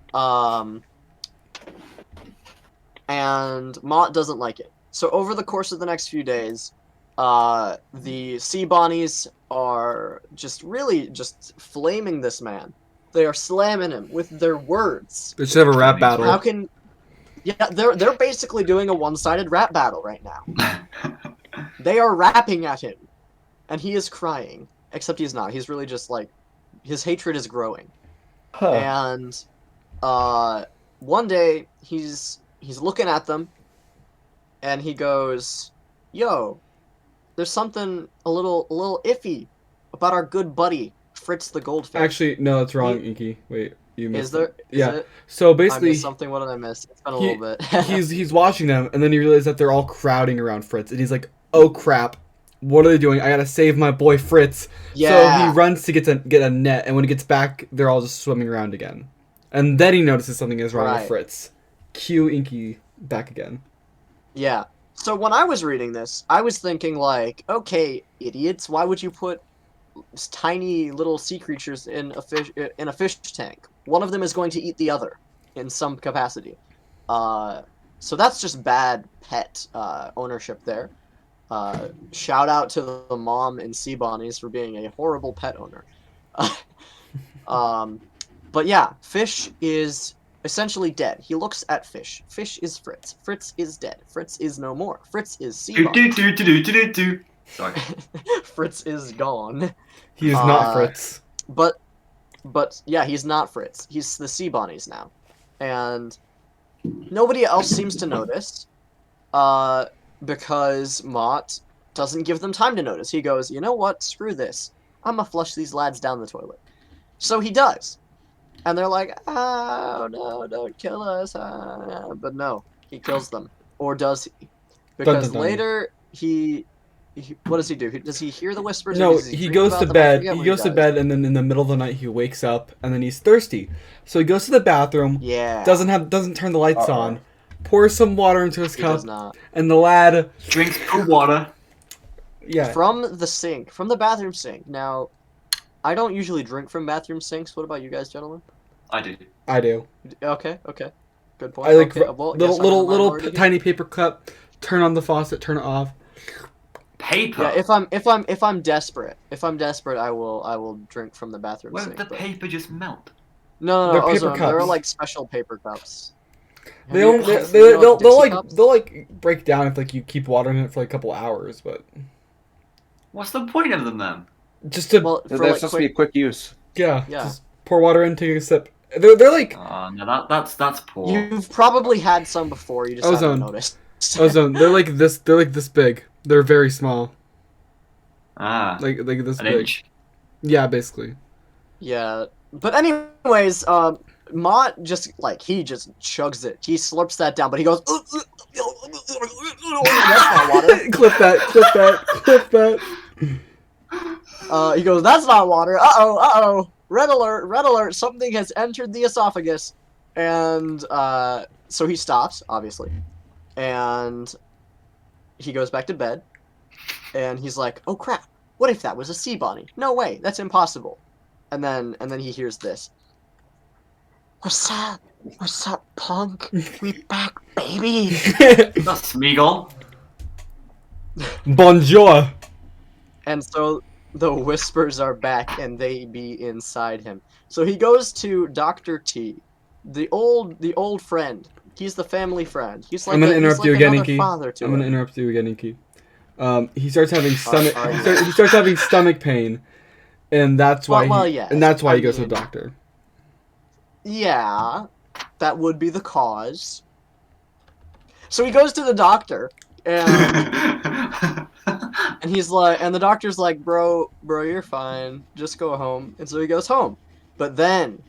And Mott doesn't like it. So over the course of the next few days, the sea bonnies are just flaming this man. They are slamming him with their words.
They should have a rap battle.
How can? Yeah, they're basically doing a one-sided rap battle right now. They are rapping at him, and he is crying. Except he's not. He's really just like, his hatred is growing.
Huh.
And one day he's looking at them, and he goes, "Yo, there's something a little iffy about our good buddy Fritz the goldfish."
Actually, no, that's wrong, Inky. Wait, you missed
is there?
it. Yeah.
Is it?
So
I
basically,
missed something. What did I miss? It's been a little bit.
he's watching them, and then he realizes that they're all crowding around Fritz, and he's like, "Oh crap, what are they doing? I gotta save my boy Fritz."
Yeah.
So he runs to get a net, and when he gets back, they're all just swimming around again. And then he notices something is wrong with
Right.
Fritz. Cue Inky back again.
Yeah. So when I was reading this, I was thinking like, okay, idiots, why would you put tiny little sea creatures in a fish tank? One of them is going to eat the other in some capacity. So that's just bad pet ownership there. Shout out to the mom and sea bonnies for being a horrible pet owner. But yeah, Fish is essentially dead. He looks at Fish. Fish is Fritz. Fritz is dead. Fritz is no more. Fritz is sea
Do,
bonnie.
do, do, do, do, do, do. Sorry.
Fritz is gone.
He is not Fritz.
But yeah, he's not Fritz. He's the sea bonnies now. And nobody else seems to notice. Because Mott doesn't give them time to notice. He goes, "You know what? Screw this. I'm gonna flush these lads down the toilet." So he does. And they're like, "Oh, no, don't kill us." But no, he kills them. Or does he? Because
dun, dun.
later, he what does he do? Does he hear the whispers? or
No,
does
he
dream
goes
about
to
them? I
bed.
forget
He
what
goes to
does.
bed, and then in the middle of the night he wakes up, and then he's thirsty. So he goes to the bathroom.
Yeah.
Doesn't turn the lights
Uh-oh.
on. Pours some water into his
He
cup,
does not.
and the lad,
Drinks cool water.
yeah,
From the sink, from the bathroom sink. Now, I don't usually drink from bathroom sinks. What about you guys, gentlemen?
I do.
I do.
Okay. Good point.
I like
okay, well,
little
yes, I'm in the
little
minority here.
tiny paper cup. Turn on the faucet. Turn it off.
Paper.
Yeah, if I'm desperate, I will drink from the bathroom
Won't
sink.
the
but-
paper just melt?
No,
They're paper
Ozone, there are
cups.
like special paper cups. Have
They'll
you-
they,
you know
they'll
Dixie
like
cups?
they'll like break down if like you keep water in it for like a couple hours, but
What's the point of them then?
just to
Well,
They're
for like
supposed to be
quick,
quick use.
yeah,
Yeah.
just pour water in, take a sip. They're like
No, that's poor.
you've probably had some before. You just
Ozone.
haven't noticed.
Ozone. They're like this. They're like this big. They're very small.
Like
Like this
an
big.
inch.
Yeah, basically.
Yeah, but anyways, Mott just chugs it. He slurps that down, but he goes. That's not water.
Clip that.
He goes, "That's not water. Uh-oh. Red alert. Something has entered the esophagus." And so he stops, obviously. And he goes back to bed. And he's like, "Oh crap. What if that was a sea bonnie? No way. That's impossible." And then he hears this. "What's up? What's up, punk? We back, baby."
That's Smeagol.
Bonjour.
And so the whispers are back, and they be inside him. So he goes to Dr. T, the old friend. He's the family friend. He's like
I'm gonna
he's
interrupt
like
you again,
another
Inky.
father to
I'm gonna
him.
interrupt you again, Inky. He starts having stomach.
sorry.
He starts having stomach pain, and that's why.
Well, yes,
and that's why
I
he goes to
mean-
the doctor.
Yeah, that would be the cause. So he goes to the doctor, and he's like, and the doctor's like, bro, you're fine. Just go home. And so he goes home. But then,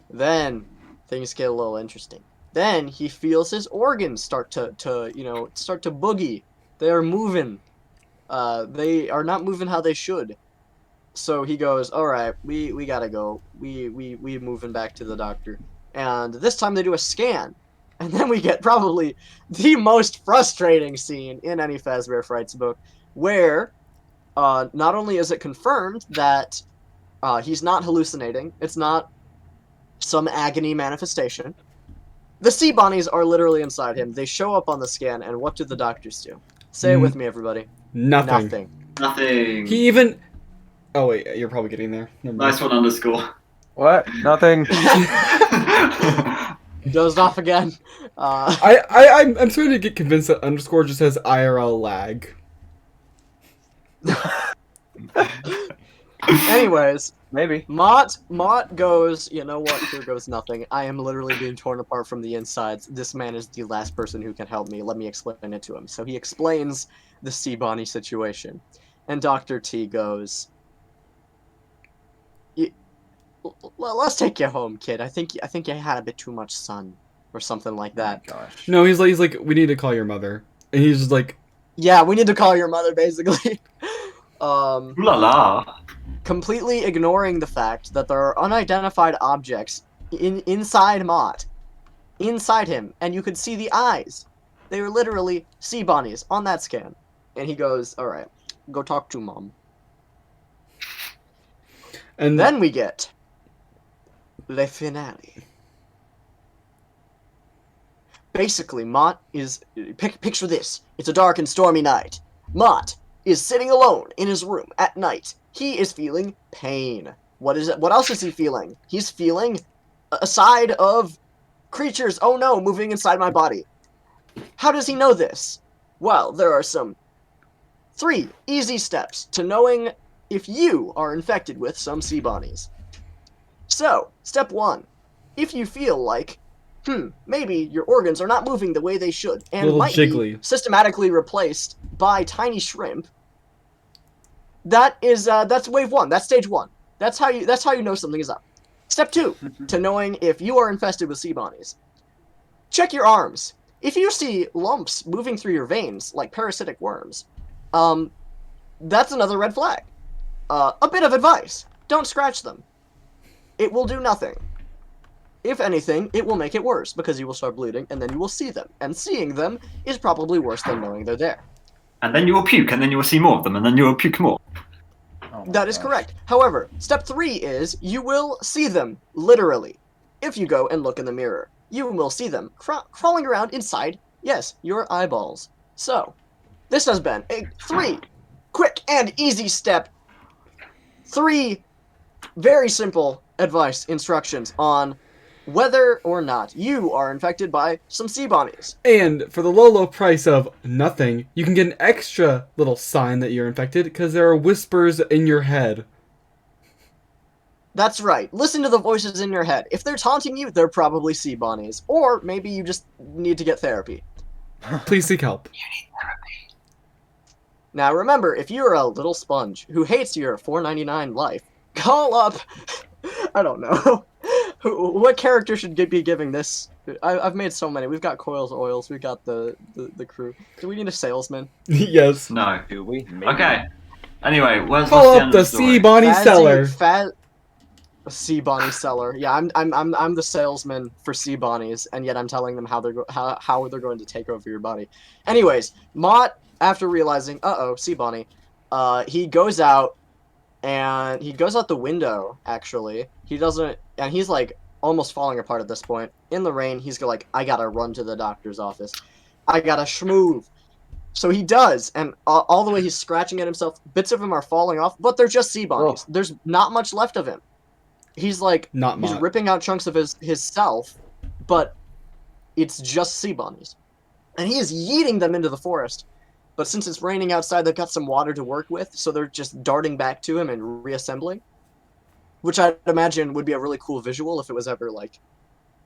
then things get a little interesting. Then he feels his organs start to boogie. They're moving. They are not moving how they should. So he goes, all right, we gotta go. We moving back to the doctor. And this time they do a scan. And then we get probably the most frustrating scene in any Fazbear Frights book, where not only is it confirmed that he's not hallucinating, it's not some agony manifestation. The sea bunnies are literally inside him. They show up on the scan, and what do the doctors do? Say it with me, everybody.
Nothing.
Nothing.
He even... Oh, wait, you're probably getting there. Never mind.
Nice one, underscore.
What? Nothing.
Dozed off again.
I'm starting to get convinced that underscore just has IRL lag.
Anyways,
Maybe.
Mott goes, you know what, here goes nothing. I am literally being torn apart from the insides. This man is the last person who can help me. Let me explain it to him. So he explains the Sea Bonnie situation. And Dr. T goes, let's take you home, kid. I think you had a bit too much sun. Or something like that.
Oh, gosh.
No, he's like, we need to call your mother. And he's just like...
Yeah, we need to call your mother, basically.
Ooh la la.
Completely ignoring the fact that there are unidentified objects inside Mott. Inside him. And you could see the eyes. They were literally sea bunnies on that scan. And he goes, alright, go talk to Mom.
And
then we get the finale. Basically, Mott is... Picture this. It's a dark and stormy night. Mott is sitting alone in his room at night. He is feeling pain. What is it? What else is he feeling? He's feeling a side of creatures, oh no, moving inside my body. How does he know this? Well, there are some 3 easy steps to knowing if you are infected with some sea bunnies. So, step 1. If you feel like maybe your organs are not moving the way they should, and might
jiggly.
be systematically replaced by tiny shrimp. That's wave 1. That's stage 1. That's how you know something is up. Step 2, to knowing if you are infested with sea bunnies. Check your arms. If you see lumps moving through your veins like parasitic worms, that's another red flag. A bit of advice: don't scratch them. It will do nothing. If anything, it will make it worse, because you will start bleeding, and then you will see them. And seeing them is probably worse than knowing they're there.
And then you will puke, and then you will see more of them, and then you will puke more.
Oh
That is correct. However, step 3 is you will see them, literally. If you go and look in the mirror, you will see them crawling around inside, yes, your eyeballs. So, this has been a 3 quick and easy step. 3 very simple advice, instructions on whether or not you are infected by some sea bunnies.
And for the low price of nothing, you can get an extra little sign that you're infected, because there are whispers in your head.
That's right. Listen to the voices in your head. If they're taunting you, they're probably sea bunnies. Or maybe you just need to get therapy.
Please seek help.
You need therapy.
Now remember, if you're a little sponge who hates your $4.99 life, call up... I don't know. What character should be giving this? I've made so many. We've got Coils Oils. We've got the crew. Do we need a salesman?
Yes.
No.
Do we? Maybe.
Okay. Anyway, what's
Call
the
up
end
the
of the story?
Sea Bonnie seller.
Sea Bonnie seller. Yeah, I'm the salesman for sea bunnies, and yet I'm telling them how they're going to take over your body. Anyways, Mott, after realizing, sea bunny, he goes out. And he goes out the window, actually. He doesn't... And he's, like, almost falling apart at this point. In the rain, he's like, I gotta run to the doctor's office. I gotta schmoove. So he does, and all the way he's scratching at himself. Bits of him are falling off, but they're just sea bunnies.
Oh.
There's not much left of him. He's, like...
Not
he's
Mott.
ripping out chunks of his self, but it's just sea bunnies. And he is yeeting them into the forest. But since it's raining outside, they've got some water to work with, so they're just darting back to him and reassembling. Which I'd imagine would be a really cool visual if it was ever, like,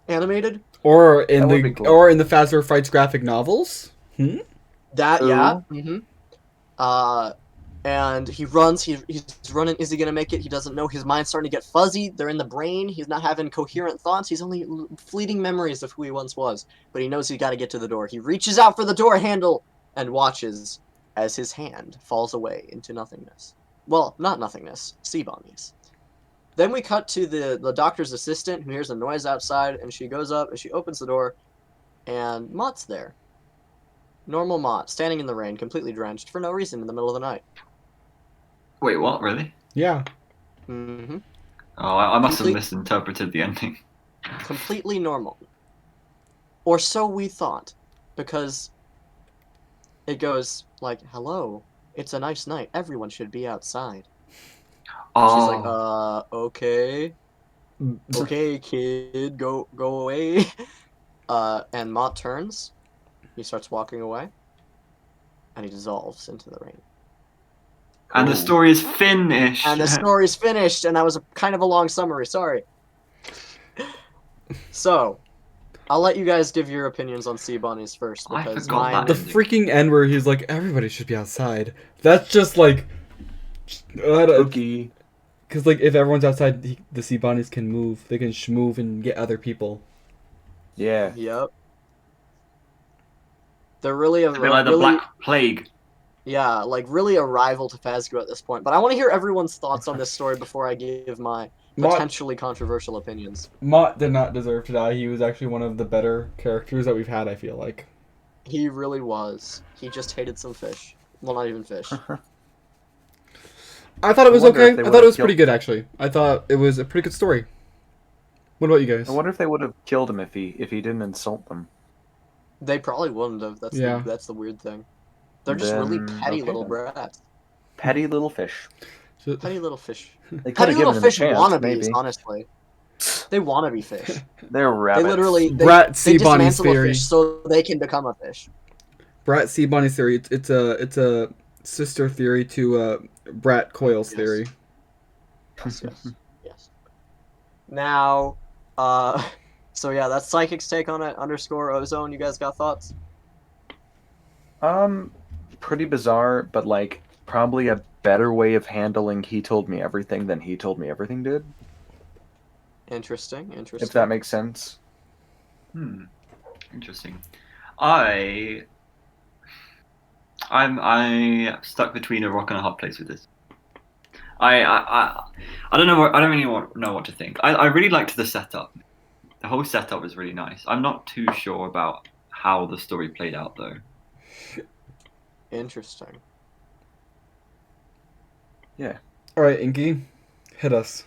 animated.
Or in
That would be
the
cool.
Fazbear Frights graphic novels.
That,
Ooh.
yeah. Mm-hmm. And he runs, he's running. Is he gonna make it? He doesn't know. His mind's starting to get fuzzy. They're in the brain. He's not having coherent thoughts. He's only fleeting memories of who he once was. But he knows he's got to get to the door. He reaches out for the door handle and watches as his hand falls away into nothingness. Well, not nothingness, sea bunnies. Then we cut to the doctor's assistant who hears a noise outside, and she goes up and she opens the door, and Mott's there. Normal Mott, standing in the rain, completely drenched, for no reason in the middle of the night.
Wait, what? Really?
Yeah.
Mm-hmm.
Oh, I must have misinterpreted the ending.
Completely normal. Or so we thought. Because it goes like, hello, it's a nice night. Everyone should be outside.
Oh.
She's like, okay. Okay, kid, go away. And Mott turns. He starts walking away. And he dissolves into the rain.
And the story is finished.
And the story's finished, and that was kind of a long summary, sorry. So, I'll let you guys give your opinions on sea bunnies first,
I
because
forgot
mine...
that.
The freaking end where he's like, everybody should be outside. That's just like...
Cookie.
Because, like, if everyone's outside, the sea bunnies can move. They can move and get other people.
Yeah.
Yep. They're really
It's a bit like the Black Plague.
Yeah, like really a rival to Phasgo at this point. But I want to hear everyone's thoughts on this story before I give my potentially controversial opinions.
Mott did not deserve to die. He was actually one of the better characters that we've had, I feel like.
He really was. He just hated some fish. Well, not even fish.
I thought it was
wonder
okay.
if they
I thought it was
would've
pretty good, actually. I thought it was a pretty good story. What about you guys?
I wonder if they would have killed him if he didn't insult them.
They probably wouldn't have. That's the weird thing. They're just really petty little brats.
Petty little fish.
Petty little fish.
They
Petty little fish wannabes,
maybe.
honestly. They wanna be fish.
They're rabbits.
They literally
Brat sea bunny's
dismantle a
theory.
fish so they can become a fish.
Brat sea bunny's theory. It's a sister theory to Brat Coil's theory.
Yes. Now, so yeah, that's Psychic's take on it. _ Ozone. You guys got thoughts?
Pretty bizarre, but like probably a better way of handling He Told Me Everything than He Told Me Everything did.
Interesting.
If that makes sense.
Interesting. I'm stuck between a rock and a hard place with this. I don't know. I don't really know what to think. I really liked the setup. The whole setup was really nice. I'm not too sure about how the story played out though.
Interesting.
Yeah.
All right, Inky, hit us.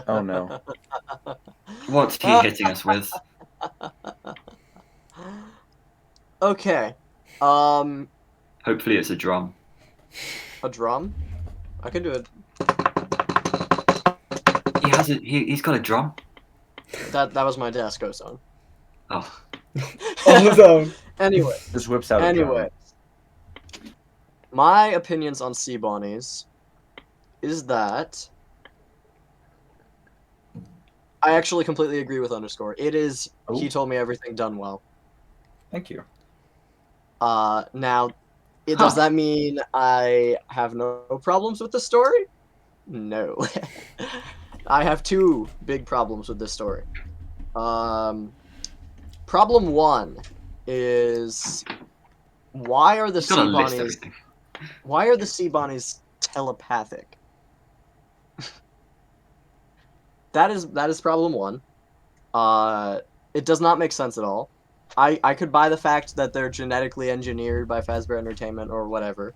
Oh no.
What's he hitting us with?
Okay.
Hopefully it's a drum.
A drum? I can do it.
He's got a drum.
That was my desk, Ozone.
Oh.
Ozone.
Anyway.
Just whips out
Anyway. My opinions on sea bunnies is that I actually completely agree with _ It is He Told Me Everything done well.
Thank you.
Now, does that mean I have no problems with the story? No. I have two big problems with this story. Problem one is why are the sea bunnies telepathic? That is problem one. It does not make sense at all. I could buy the fact that they're genetically engineered by Fazbear Entertainment or whatever.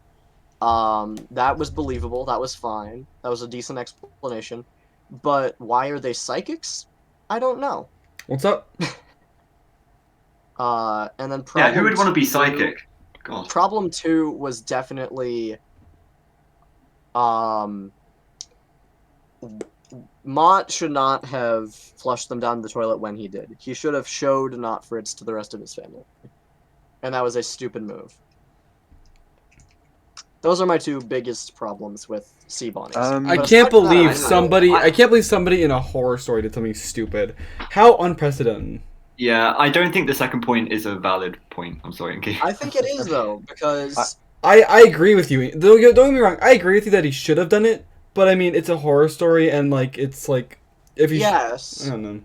That was believable. That was fine. That was a decent explanation. But why are they psychics? I don't know.
What's up?
And then problem
who would want to be psychic? God.
Problem two was definitely Mott should not have flushed them down the toilet when he did. He should have showed not Fritz to the rest of his family. And that was a stupid move. Those are my two biggest problems with sea bunnies.
I can't believe somebody in a horror story did something stupid. How unprecedented.
Yeah, I don't think the second point is a valid point. I'm sorry, Inky.
I think it is though, because
I agree with you. Don't get me wrong. I agree with you that he should have done it. But I mean, it's a horror story, and like it's like if you
Yes.
I don't know.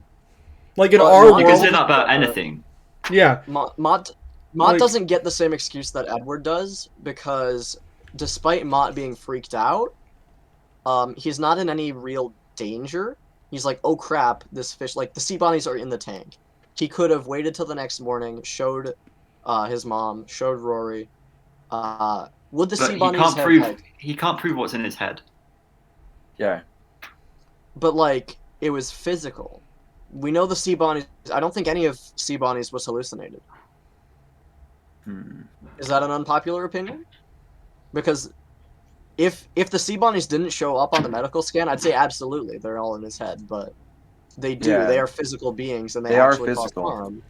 Like in
But
our
Mott
You can
world,
say that about anything.
yeah.
Mott
Like-
doesn't get the same excuse that Edward does because despite Mott being freaked out, he's not in any real danger. He's like, oh crap, this fish, like the sea bonnies are in the tank. He could have waited till the next morning, showed his mom, showed Rory. Would the
But
sea
he
bonnies
can't
have
prove
had,
he can't prove what's in his head.
Yeah.
but like it was physical. We know the sea bonnies. I don't think any of sea bonnies was hallucinated.
Hmm.
Is that an unpopular opinion? Because if the sea bonnies didn't show up on the medical scan, I'd say absolutely they're all in his head. But they do.
Yeah.
They are physical beings, and they
They are
actually cause
physical.
harm.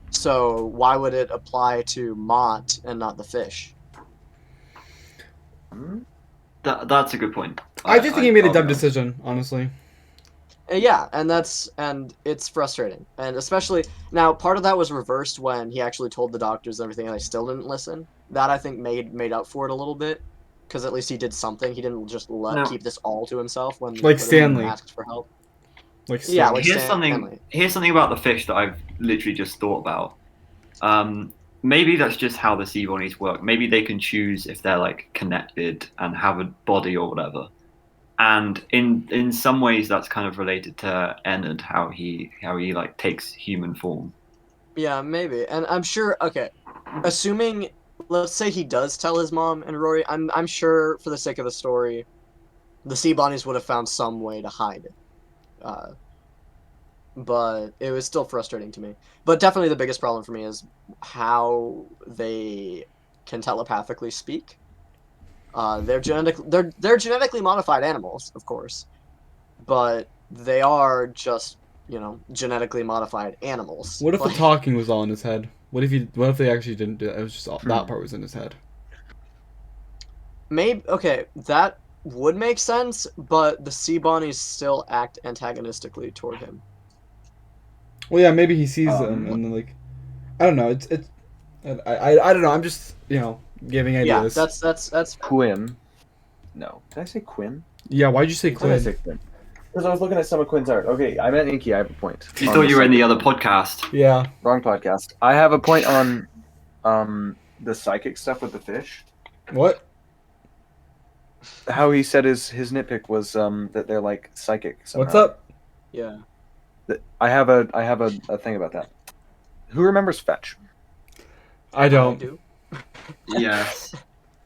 So why would it apply to Mott and not the fish?
Hmm?
That's a good point.
I just think he made a
I'll
dumb
go.
decision, honestly.
Yeah, and it's frustrating, and especially now part of that was reversed when he actually told the doctors and everything, and they still didn't listen. That I think made up for it a little bit, because at least he did something. He didn't just
No.
keep this all to himself when
Like Stanley.
asked for help.
Like
Yeah,
Stan.
like Stanley.
Here's something about the fish that I've literally just thought about. Maybe that's just how the sea bonnies work. Maybe they can choose if they're like connected and have a body or whatever. And in some ways that's kind of related to Ennard, how he like takes human form.
Yeah, maybe. And I'm sure. Okay, assuming, let's say he does tell his mom and Rory. I'm sure for the sake of the story, the sea bonnies would have found some way to hide it. But it was still frustrating to me. But definitely the biggest problem for me is how they can telepathically speak. They're genetically modified animals, of course, but they are just genetically modified animals.
What if
Like,
the talking was all in his head? What if they actually didn't do it? It was just all, that part was in his head.
maybe okay, that would make sense, but the sea bonnies still act antagonistically toward him.
Well, yeah, maybe he sees them and then, like, I don't know. It's I don't know. I'm just giving ideas.
Yeah, that's
Quinn. No. Did I say Quinn?
Yeah. Why'd you say
Why did I say
Quinn?
Quinn? Because I was looking at some of Quinn's art. Okay, I meant Inky. I have a point.
You
On
thought you were in the
psychic-
other podcast.
Yeah.
Wrong podcast. I have a point on the psychic stuff with the fish.
What?
How he said his nitpick was that they're like psychic. Somehow.
What's up?
yeah.
I have a thing about that. Who remembers Fetch?
I don't.
do.
Yes.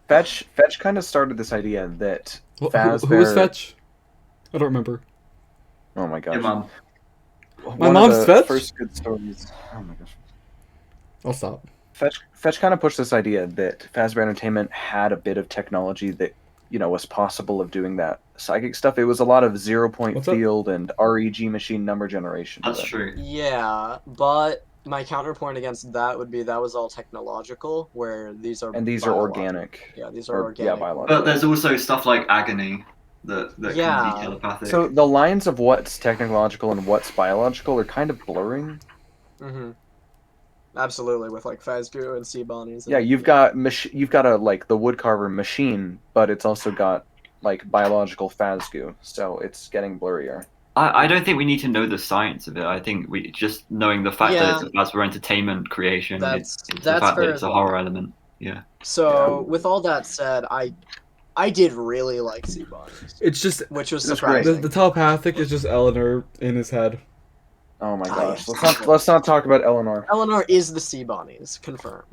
Fetch kind of started this idea that
Who was
Fazbear-
Fetch? I don't remember.
Oh my gosh.
Your mom.
My
One of
mom's
the
Fetch?
First good stories. Oh my gosh.
I'll stop.
Fetch kind of pushed this idea that Fazbear Entertainment had a bit of technology that was possible of doing that psychic stuff. It was a lot of 0-point
What's up?
field and REG machine number generation.
That's
but-
true.
Yeah, but my counterpoint against that would be that was all technological, where these are
And these are
biological.
organic.
Yeah, these are
Or, yeah,
organic.
biological.
But there's also stuff like agony that
Yeah.
can be telepathic.
So the lines of what's technological and what's biological are kind of blurring.
Mm-hmm. Absolutely, with like Fazgoo and sea bonnies.
Yeah, you've got a like the woodcarver machine, but it's also got like biological Fazgoo, so it's getting blurrier.
I don't think we need to know the science of it. I think we just knowing the fact that it's as for entertainment creation.
That's
it's the
that's
fact
fair
that it's
as
a
well.
horror element. Yeah.
So with all that said, I did really like sea bonnies,
It's just
which was
That's great.
surprising.
the telepathic is just Eleanor in his head.
Oh my
Ah,
gosh,
yes.
let's not talk about Eleanor.
Eleanor is the sea bonnies, confirmed.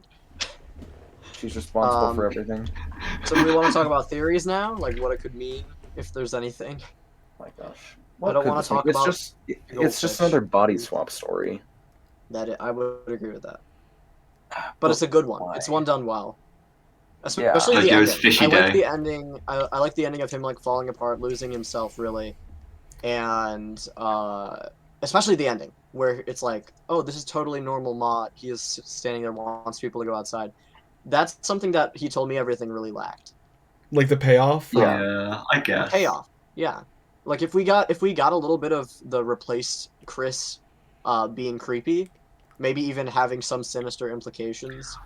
She's responsible for
Um,
everything.
So do we want to talk about theories now, like what it could mean if there's anything?
Oh my gosh.
I don't
could
wanna
this mean?
talk
It's
about
just
goldfish.
another body swap story.
I would agree with that. But it's a good one.
why?
It's one done well.
Yeah.
Especially the
Jojo's
ending.
Fishy
I like
Day.
the ending. I like the ending of him like falling apart, losing himself really, and especially the ending where it's like, oh, this is totally normal Mott. He is standing there, wants people to go outside. That's something that he told me everything really lacked.
Like the payoff.
Yeah.
I guess.
Payoff. Yeah. Like if we got a little bit of the replaced Chris being creepy, maybe even having some sinister implications,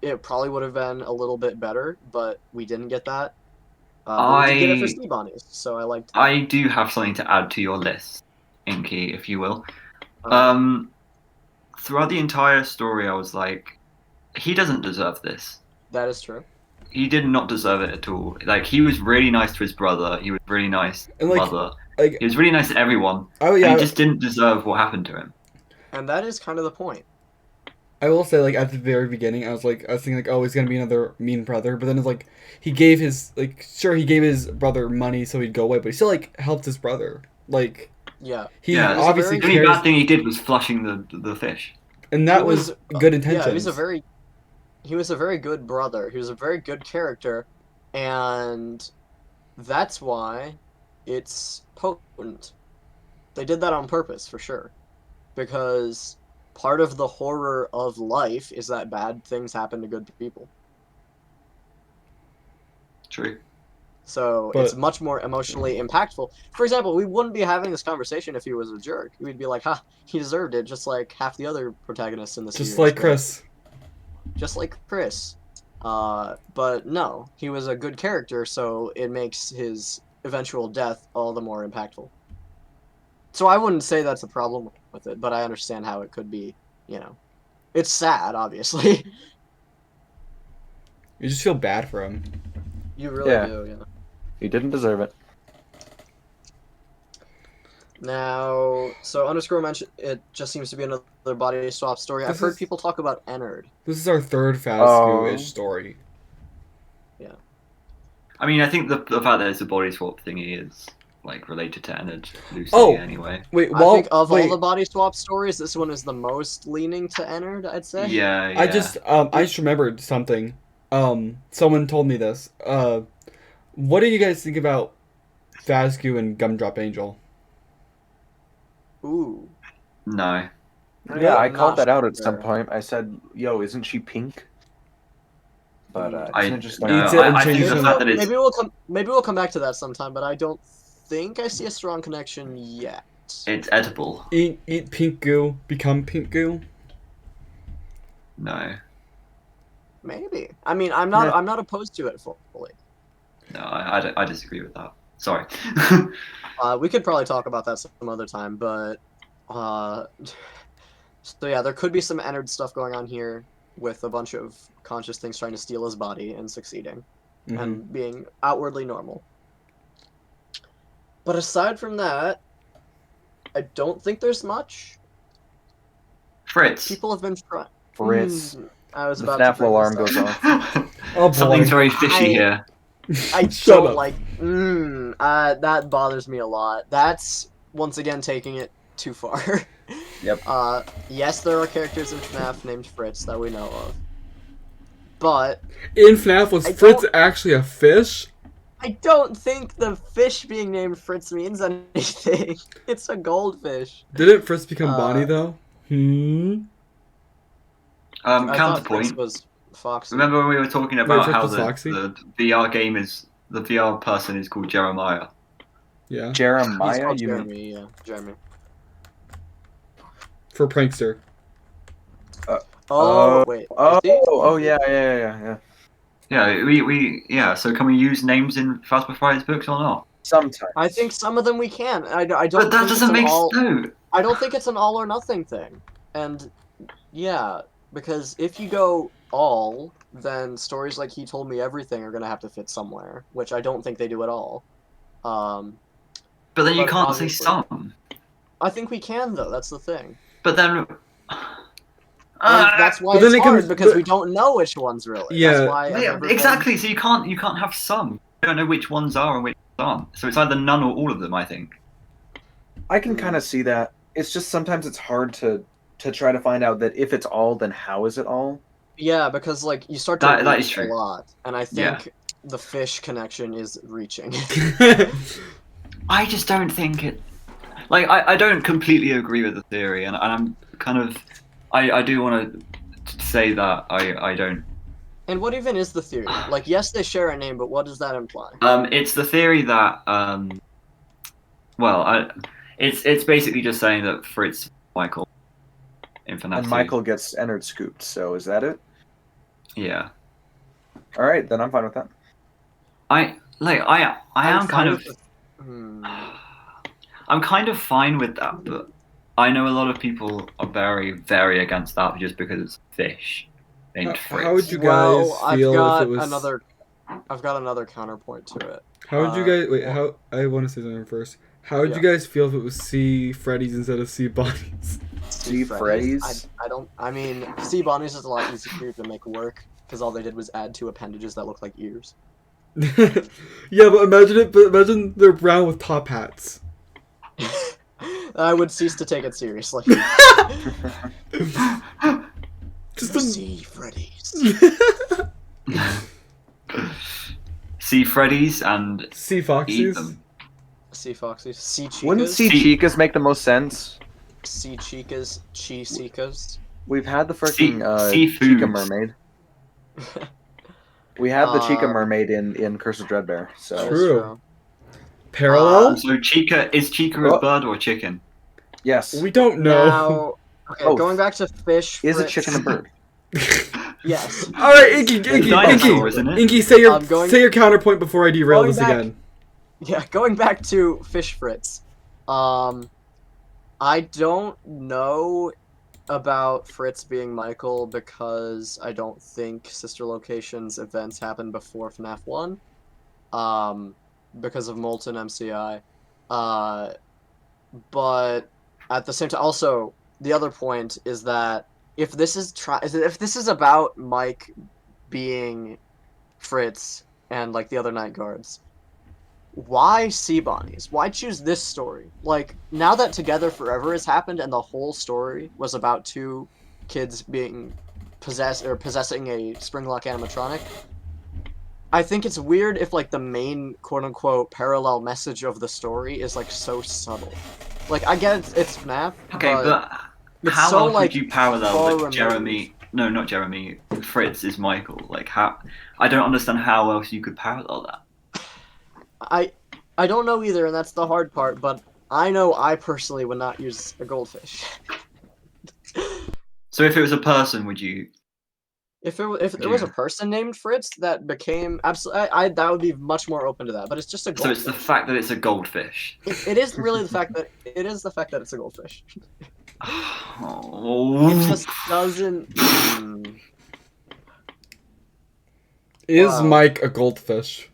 it probably would have been a little bit better, but we didn't get that. But we did get it for Sea Bonnies, so I liked that.
I do have something to add to your list, Inky, if you will.
Uh,
Throughout the entire story, I was like, he doesn't deserve this.
that is true.
He did not deserve it at all. Like, he was really nice to his brother. He was really nice to
And,
his
like-
mother.
Like,
He was really nice to everyone.
oh
And
yeah,
he just didn't deserve what happened to him.
And that is kind of the point.
I will say, like, at the very beginning, I was thinking, like, oh, he's gonna be another mean brother. But then it's like, he gave his, like, sure, he gave his brother money so he'd go away, but he still, like, helped his brother. Like,
Yeah.
he
Yeah,
obviously
The only
cares,
bad thing he did was flushing the fish.
and that
He
was good
Yeah,
intentions.
he was a very good brother. He was a very good character, and that's why it's potent. They did that on purpose, for sure. Because part of the horror of life is that bad things happen to good people.
True.
So
But-
it's much more emotionally impactful. For example, we wouldn't be having this conversation if he was a jerk. We'd be like, ha, he deserved it, just like half the other protagonists in the series.
Just like
but-
Chris.
Just like Chris. But no, he was a good character, so it makes his eventual death all the more impactful. So I wouldn't say that's a problem with it, but I understand how it could be, you know. It's sad, obviously.
You just feel bad for him.
You really
Yeah.
do, yeah.
He didn't deserve it.
Now, so underscore mentioned it just seems to be another body swap story. I've
This
heard
is-
people talk about Ennard.
This is our third Phasco-ish
Oh.
story.
I mean, I think the fact that it's a body swap thingy is, like, related to Ennard loosely
Oh!
anyway.
Wait,
I
well,
think of
wait,
all the body swap stories, this one is the most leaning to Ennard, I'd say.
Yeah, yeah.
I just remembered something. Someone told me this. What do you guys think about Phasco and Gumdrop Angel?
Ooh.
No.
Yeah, I
I'm
called
not
that out at
sure.
some point. I said, "Yo, isn't she pink?" But
I-
it's interesting.
Eats it and
I think
changes
the
it.
fact that it's
Maybe we'll come back to that sometime, but I don't think I see a strong connection yet.
it's edible.
Eat pink goo, become pink goo.
No.
Maybe. I mean, I'm
Yeah.
not opposed to it fully.
No, I disagree with that. Sorry.
We could probably talk about that some other time, but so yeah, there could be some Ennard stuff going on here with a bunch of conscious things trying to steal his body and succeeding
Mhm.
and being outwardly normal. But aside from that, I don't think there's much.
Fritz.
People have been trying.
Fritz.
I was
The
about
FNaF
to bring
alarm
this
goes
up.
off.
Oh boy.
Something's very fishy
I-
here.
I
Shut
don't
up.
like. That bothers me a lot. That's once again taking it too far.
Yep.
Yes, there are characters in FNaF named Fritz that we know of, but
In FNAF, was
I
Fritz
don't-
actually a fish?
I don't think the fish being named Fritz means anything. It's a goldfish.
Didn't Fritz become
Uh,
Bonnie though?
I thought Fritz
Counterpoint.
was Foxy.
Remember when we were talking about
Fritz
how
was Foxy?
the VR game is the VR person is called Jeremiah?
Yeah.
He's
Jeremiah,
called
you mean?
Jeremy. Yeah, Jeremy.
For prankster.
Oh wait.
Oh,
is he?
oh yeah.
Yeah, we. So can we use names in Phasma Fridays books or not?
Sometimes.
I think some of them we can. I don't.
But that
think it's
doesn't
an
make
all.
sense.
I don't think it's an all or nothing thing. And yeah, because if you go all, then stories like He Told Me Everything are gonna have to fit somewhere, which I don't think they do at all.
But then you
But
can't say
obviously-
some.
I think we can though. That's the thing.
But then.
And that's why
But then
it's
it
hard
comes-
because
but-
we don't know which ones really.
Yeah.
That's why I've
Yeah,
never been-
exactly. So you can't have some. You don't know which ones are and which aren't. So it's either none or all of them. I think.
I can kind of see that. It's just sometimes it's hard to try to find out that if it's all, then how is it all?
Yeah, because like you start to
That
reach
is true.
a lot, and I
Yeah.
think the fish connection is reaching.
I just don't think it. Like I don't completely agree with the theory, and I'm kind of. I do want to say that I don't.
And what even is the theory? Like, yes, they share a name, but what does that imply?
It's the theory that it's basically just saying that Fritz Michael in FNaF
And
2.
Michael gets Ennard scooped, so is that it?
Yeah.
All right, then I'm fine with that.
I am kind of
Hmm.
I'm kind of fine with that, but I know a lot of people are very, very against that just because it's fish named Fritz.
How would you
Well,
guys
I've
feel
got
if it was?
another counterpoint to it.
How would you guys wait?
well-
How I want to say something first. How would you
Yeah.
guys feel if it was C Freddy's instead of C Bonnie's?
See Freddy's.
I don't. I mean, sea bunnies is a lot easier to make work because all they did was add two appendages that look like ears.
Yeah, but imagine it. But imagine they're brown with top hats.
I would cease to take it seriously.
Just a...
Sea Freddy's.
See Freddy's and
Sea
eat
Foxies.
them.
Sea Foxies. Sea Chicas.
Wouldn't Sea
Sea-
Chicas make the most sense?
Sea Chicas. Chi-Chicas.
We've had the freaking
Seafoods.
Chica Mermaid. We have the Chica
Um,
Mermaid in Curse of Dreadbear.
That
So
is
True. Parallel?
So Chica is Chica a
Oh.
bird or a chicken?
yes,
We don't know.
Now, okay,
Both.
going back to fish.
is a
Fritz.
chicken a bird?
Yes.
All right, Inky,
Dinosaur, isn't it?
Inky, say your
going-
say your counterpoint before I derail
going
this
back-
again.
Yeah, going back to Fish Fritz. I don't know about Fritz being Michael because I don't think Sister Locations events happened before FNaF 1. Because of Molten MCI. But at the same time, also the other point is that if this is about Mike being Fritz and like the other Night Guards, why Sea Bonnies? Why choose this story? Like, now that Together Forever has happened and the whole story was about two kids being possessing a Springlock animatronic, I think it's weird if like the main quote-unquote parallel message of the story is like so subtle. Like, I get it's FNaF,
Okay, but
it's
how
so,
else
like,
would you parallel
far
that
removed.
Jeremy? No, not Jeremy. Fritz is Michael. Like how? I don't understand how else you could parallel that.
I don't know either, and that's the hard part, but I know I personally would not use a goldfish.
So if it was a person, would you?
If there was a person named Fritz that became absolutely, I that would be much more open to that. But it's just a
So
goldfish.
it's the fact that it's a goldfish.
It is really the fact that it's a goldfish.
Oh.
It just doesn't.
Is
Wow.
Mike a goldfish?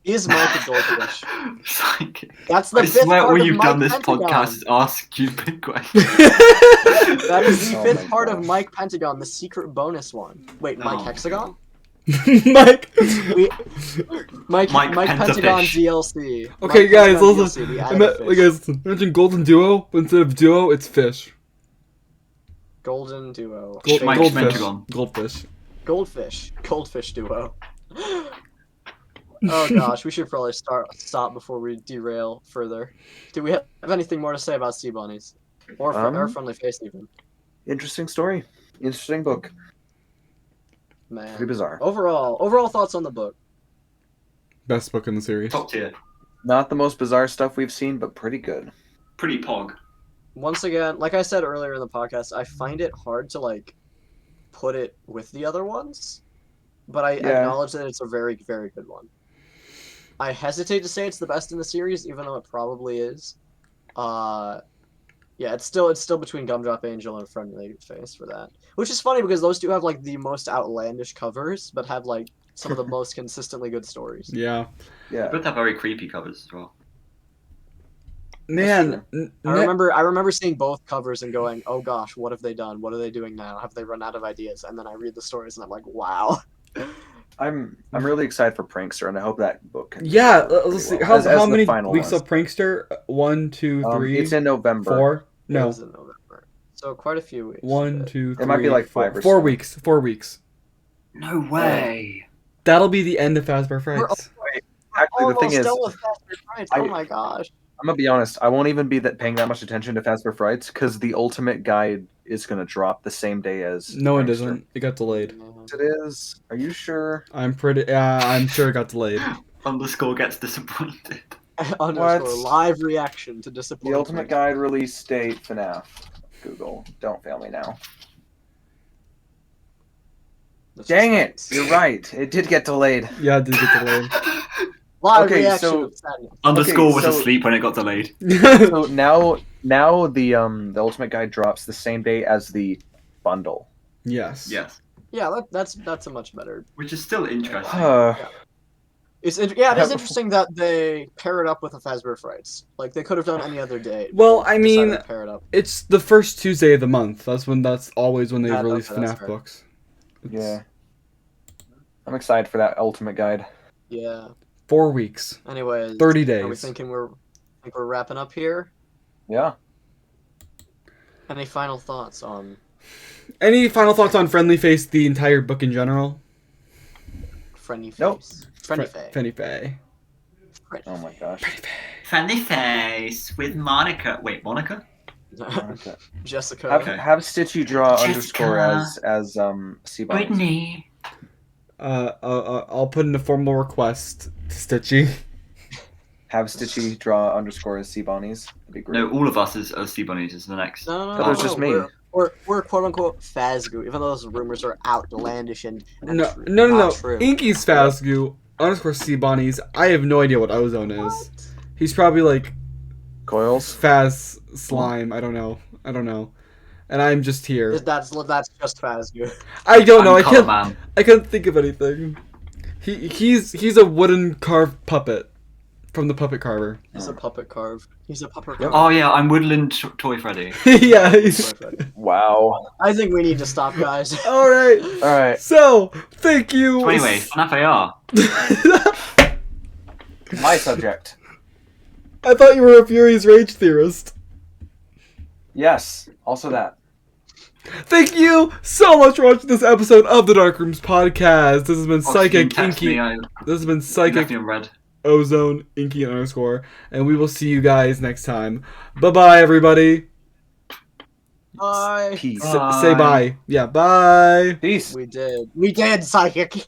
Is Mike a goldfish?
Psychic.
That's the
I
fifth
swear
part
all
of
you've
Mike
done this
Pentagon.
podcast is ask stupid questions.
That is the
Oh
fifth
my
part of
gosh.
Mike Pentagon, the secret bonus one. Wait, Mike
Oh.
Hexagon?
Mike.
Mike
Mike
Pentagon
Pentafish.
DLC.
Okay,
Mike
guys,
Pentagon
listen.
DLC, we added a fish.
Listen. Imagine Golden Duo, but instead of duo, it's fish.
Golden duo.
Mike
Goldfish.
Pentagon.
Goldfish.
Goldfish duo. Oh gosh, we should probably stop before we derail further. Do we have anything more to say about Sea Bunnies? Or Friendly Face even?
Interesting story. Interesting book.
Man.
Pretty bizarre.
Overall thoughts on the book.
Best book in the series.
Top tier.
Not the most bizarre stuff we've seen, but pretty good.
Pretty pog.
Once again, like I said earlier in the podcast, I find it hard to like put it with the other ones, but I acknowledge that it's a very, very good one. I hesitate to say it's the best in the series, even though it probably is. Yeah, it's still between Gumdrop Angel and Friendly Face for that. Which is funny because those two have like the most outlandish covers, but have like some of the most consistently good stories.
Yeah.
Yeah.
Both have very creepy covers as well.
Man.
I remember seeing both covers and going, "Oh gosh, what have they done? What are they doing now? Have they run out of ideas?" And then I read the stories and I'm like, "Wow."
I'm really excited for Prankster, and I hope that book can.
Yeah,
do
let's see.
pretty
How,
well. As
how
the
many
final
weeks
ones.
of Prankster? 1, 2, 3,
It's in November.
4?
It
No.
was in November. So quite a few weeks.
1, 2, 3.
It might be like
4.
5 or
4
so.
weeks. 4 weeks.
No way.
That'll be the end of Fazbear
We're
Frights.
Actually, the thing
almost
is,
done with Fazbear Frights. Oh my gosh.
I'm gonna be honest. I won't even be paying that much attention to Fazbear Frights because the ultimate guide is gonna drop the same day as.
No, it
Prankster.
doesn't. It got delayed.
Yes, it is. Are you sure?
I'm sure it got delayed.
Underscore gets disappointed.
Underscore live reaction to disappointment.
The ultimate guide release date FNaF. Google, don't fail me now.
That's
Dang
just
it! You're right. It did get delayed.
Yeah, it did get delayed.
Live
Okay,
reaction
so-
of sadness.
Underscore was
so-
asleep when it got delayed.
So now the ultimate guide drops the same day as the bundle.
Yes.
Yes.
Yeah, that's a much better.
Which is still interesting.
It is interesting that they pair it up with the Fazbear Frights. Like they could have done any other day.
Well,
but
I
decided
mean,
to pair it up.
It's the first Tuesday of the month. That's always when they
Yeah,
release
okay, that's
FNaF
fair.
books.
Yeah. I'm excited for that ultimate guide.
Yeah.
4 weeks.
Anyways,
30
Are we
days.
thinking we're wrapping up here?
Yeah.
Any final thoughts on
Any final thoughts on Friendly Face, the entire book in general?
Frenny Face?
Nope.
Frenny Fay.
Frenny Fay.
Frenny
Oh my gosh.
Friendly Face with Monica. Wait, Monica?
Okay.
Jessica.
Have Stitchy draw
Jessica.
underscore as Sea Bunnies.
Whitney.
I'll put in a formal request to Stitchy.
Have Stitchy draw underscore as Sea Bunnies. That'd be great.
No, all of us as Sea Bunnies is the next.
No,
That was just me.
We're quote unquote Fazgoo, even though those rumors are outlandish and
No.
not true.
Inky's Fazgoo underscore Sea Bonnies. I have no idea what Ozone is.
What?
He's probably like
Coils.
Faz Slime. I don't know. And I'm just here.
That's just Fazgoo.
I don't know.
I'm Colour Man.
I couldn't think of anything. He's a wooden carved puppet from the puppet carver.
He's a puppet carve. He's a puppet
Yep.
carve.
Oh yeah, I'm Woodland Toy Freddy.
Yeah. He's...
Wow.
I think we need to stop, guys.
All right.
All right.
So thank you.
So anyway, FNaF AR.
My subject.
I thought you were a Furious Rage theorist.
Yes. Also that.
Thank you so much for watching this episode of the Dark Rooms podcast. This has been Psychic Inky. This has been
You
Psychic
left me on red.
Ozone Inky underscore, and we will see you guys next time. Bye everybody.
Bye.
Peace.
Bye.
Say bye. Yeah, bye.
Peace.
We did, Psychic.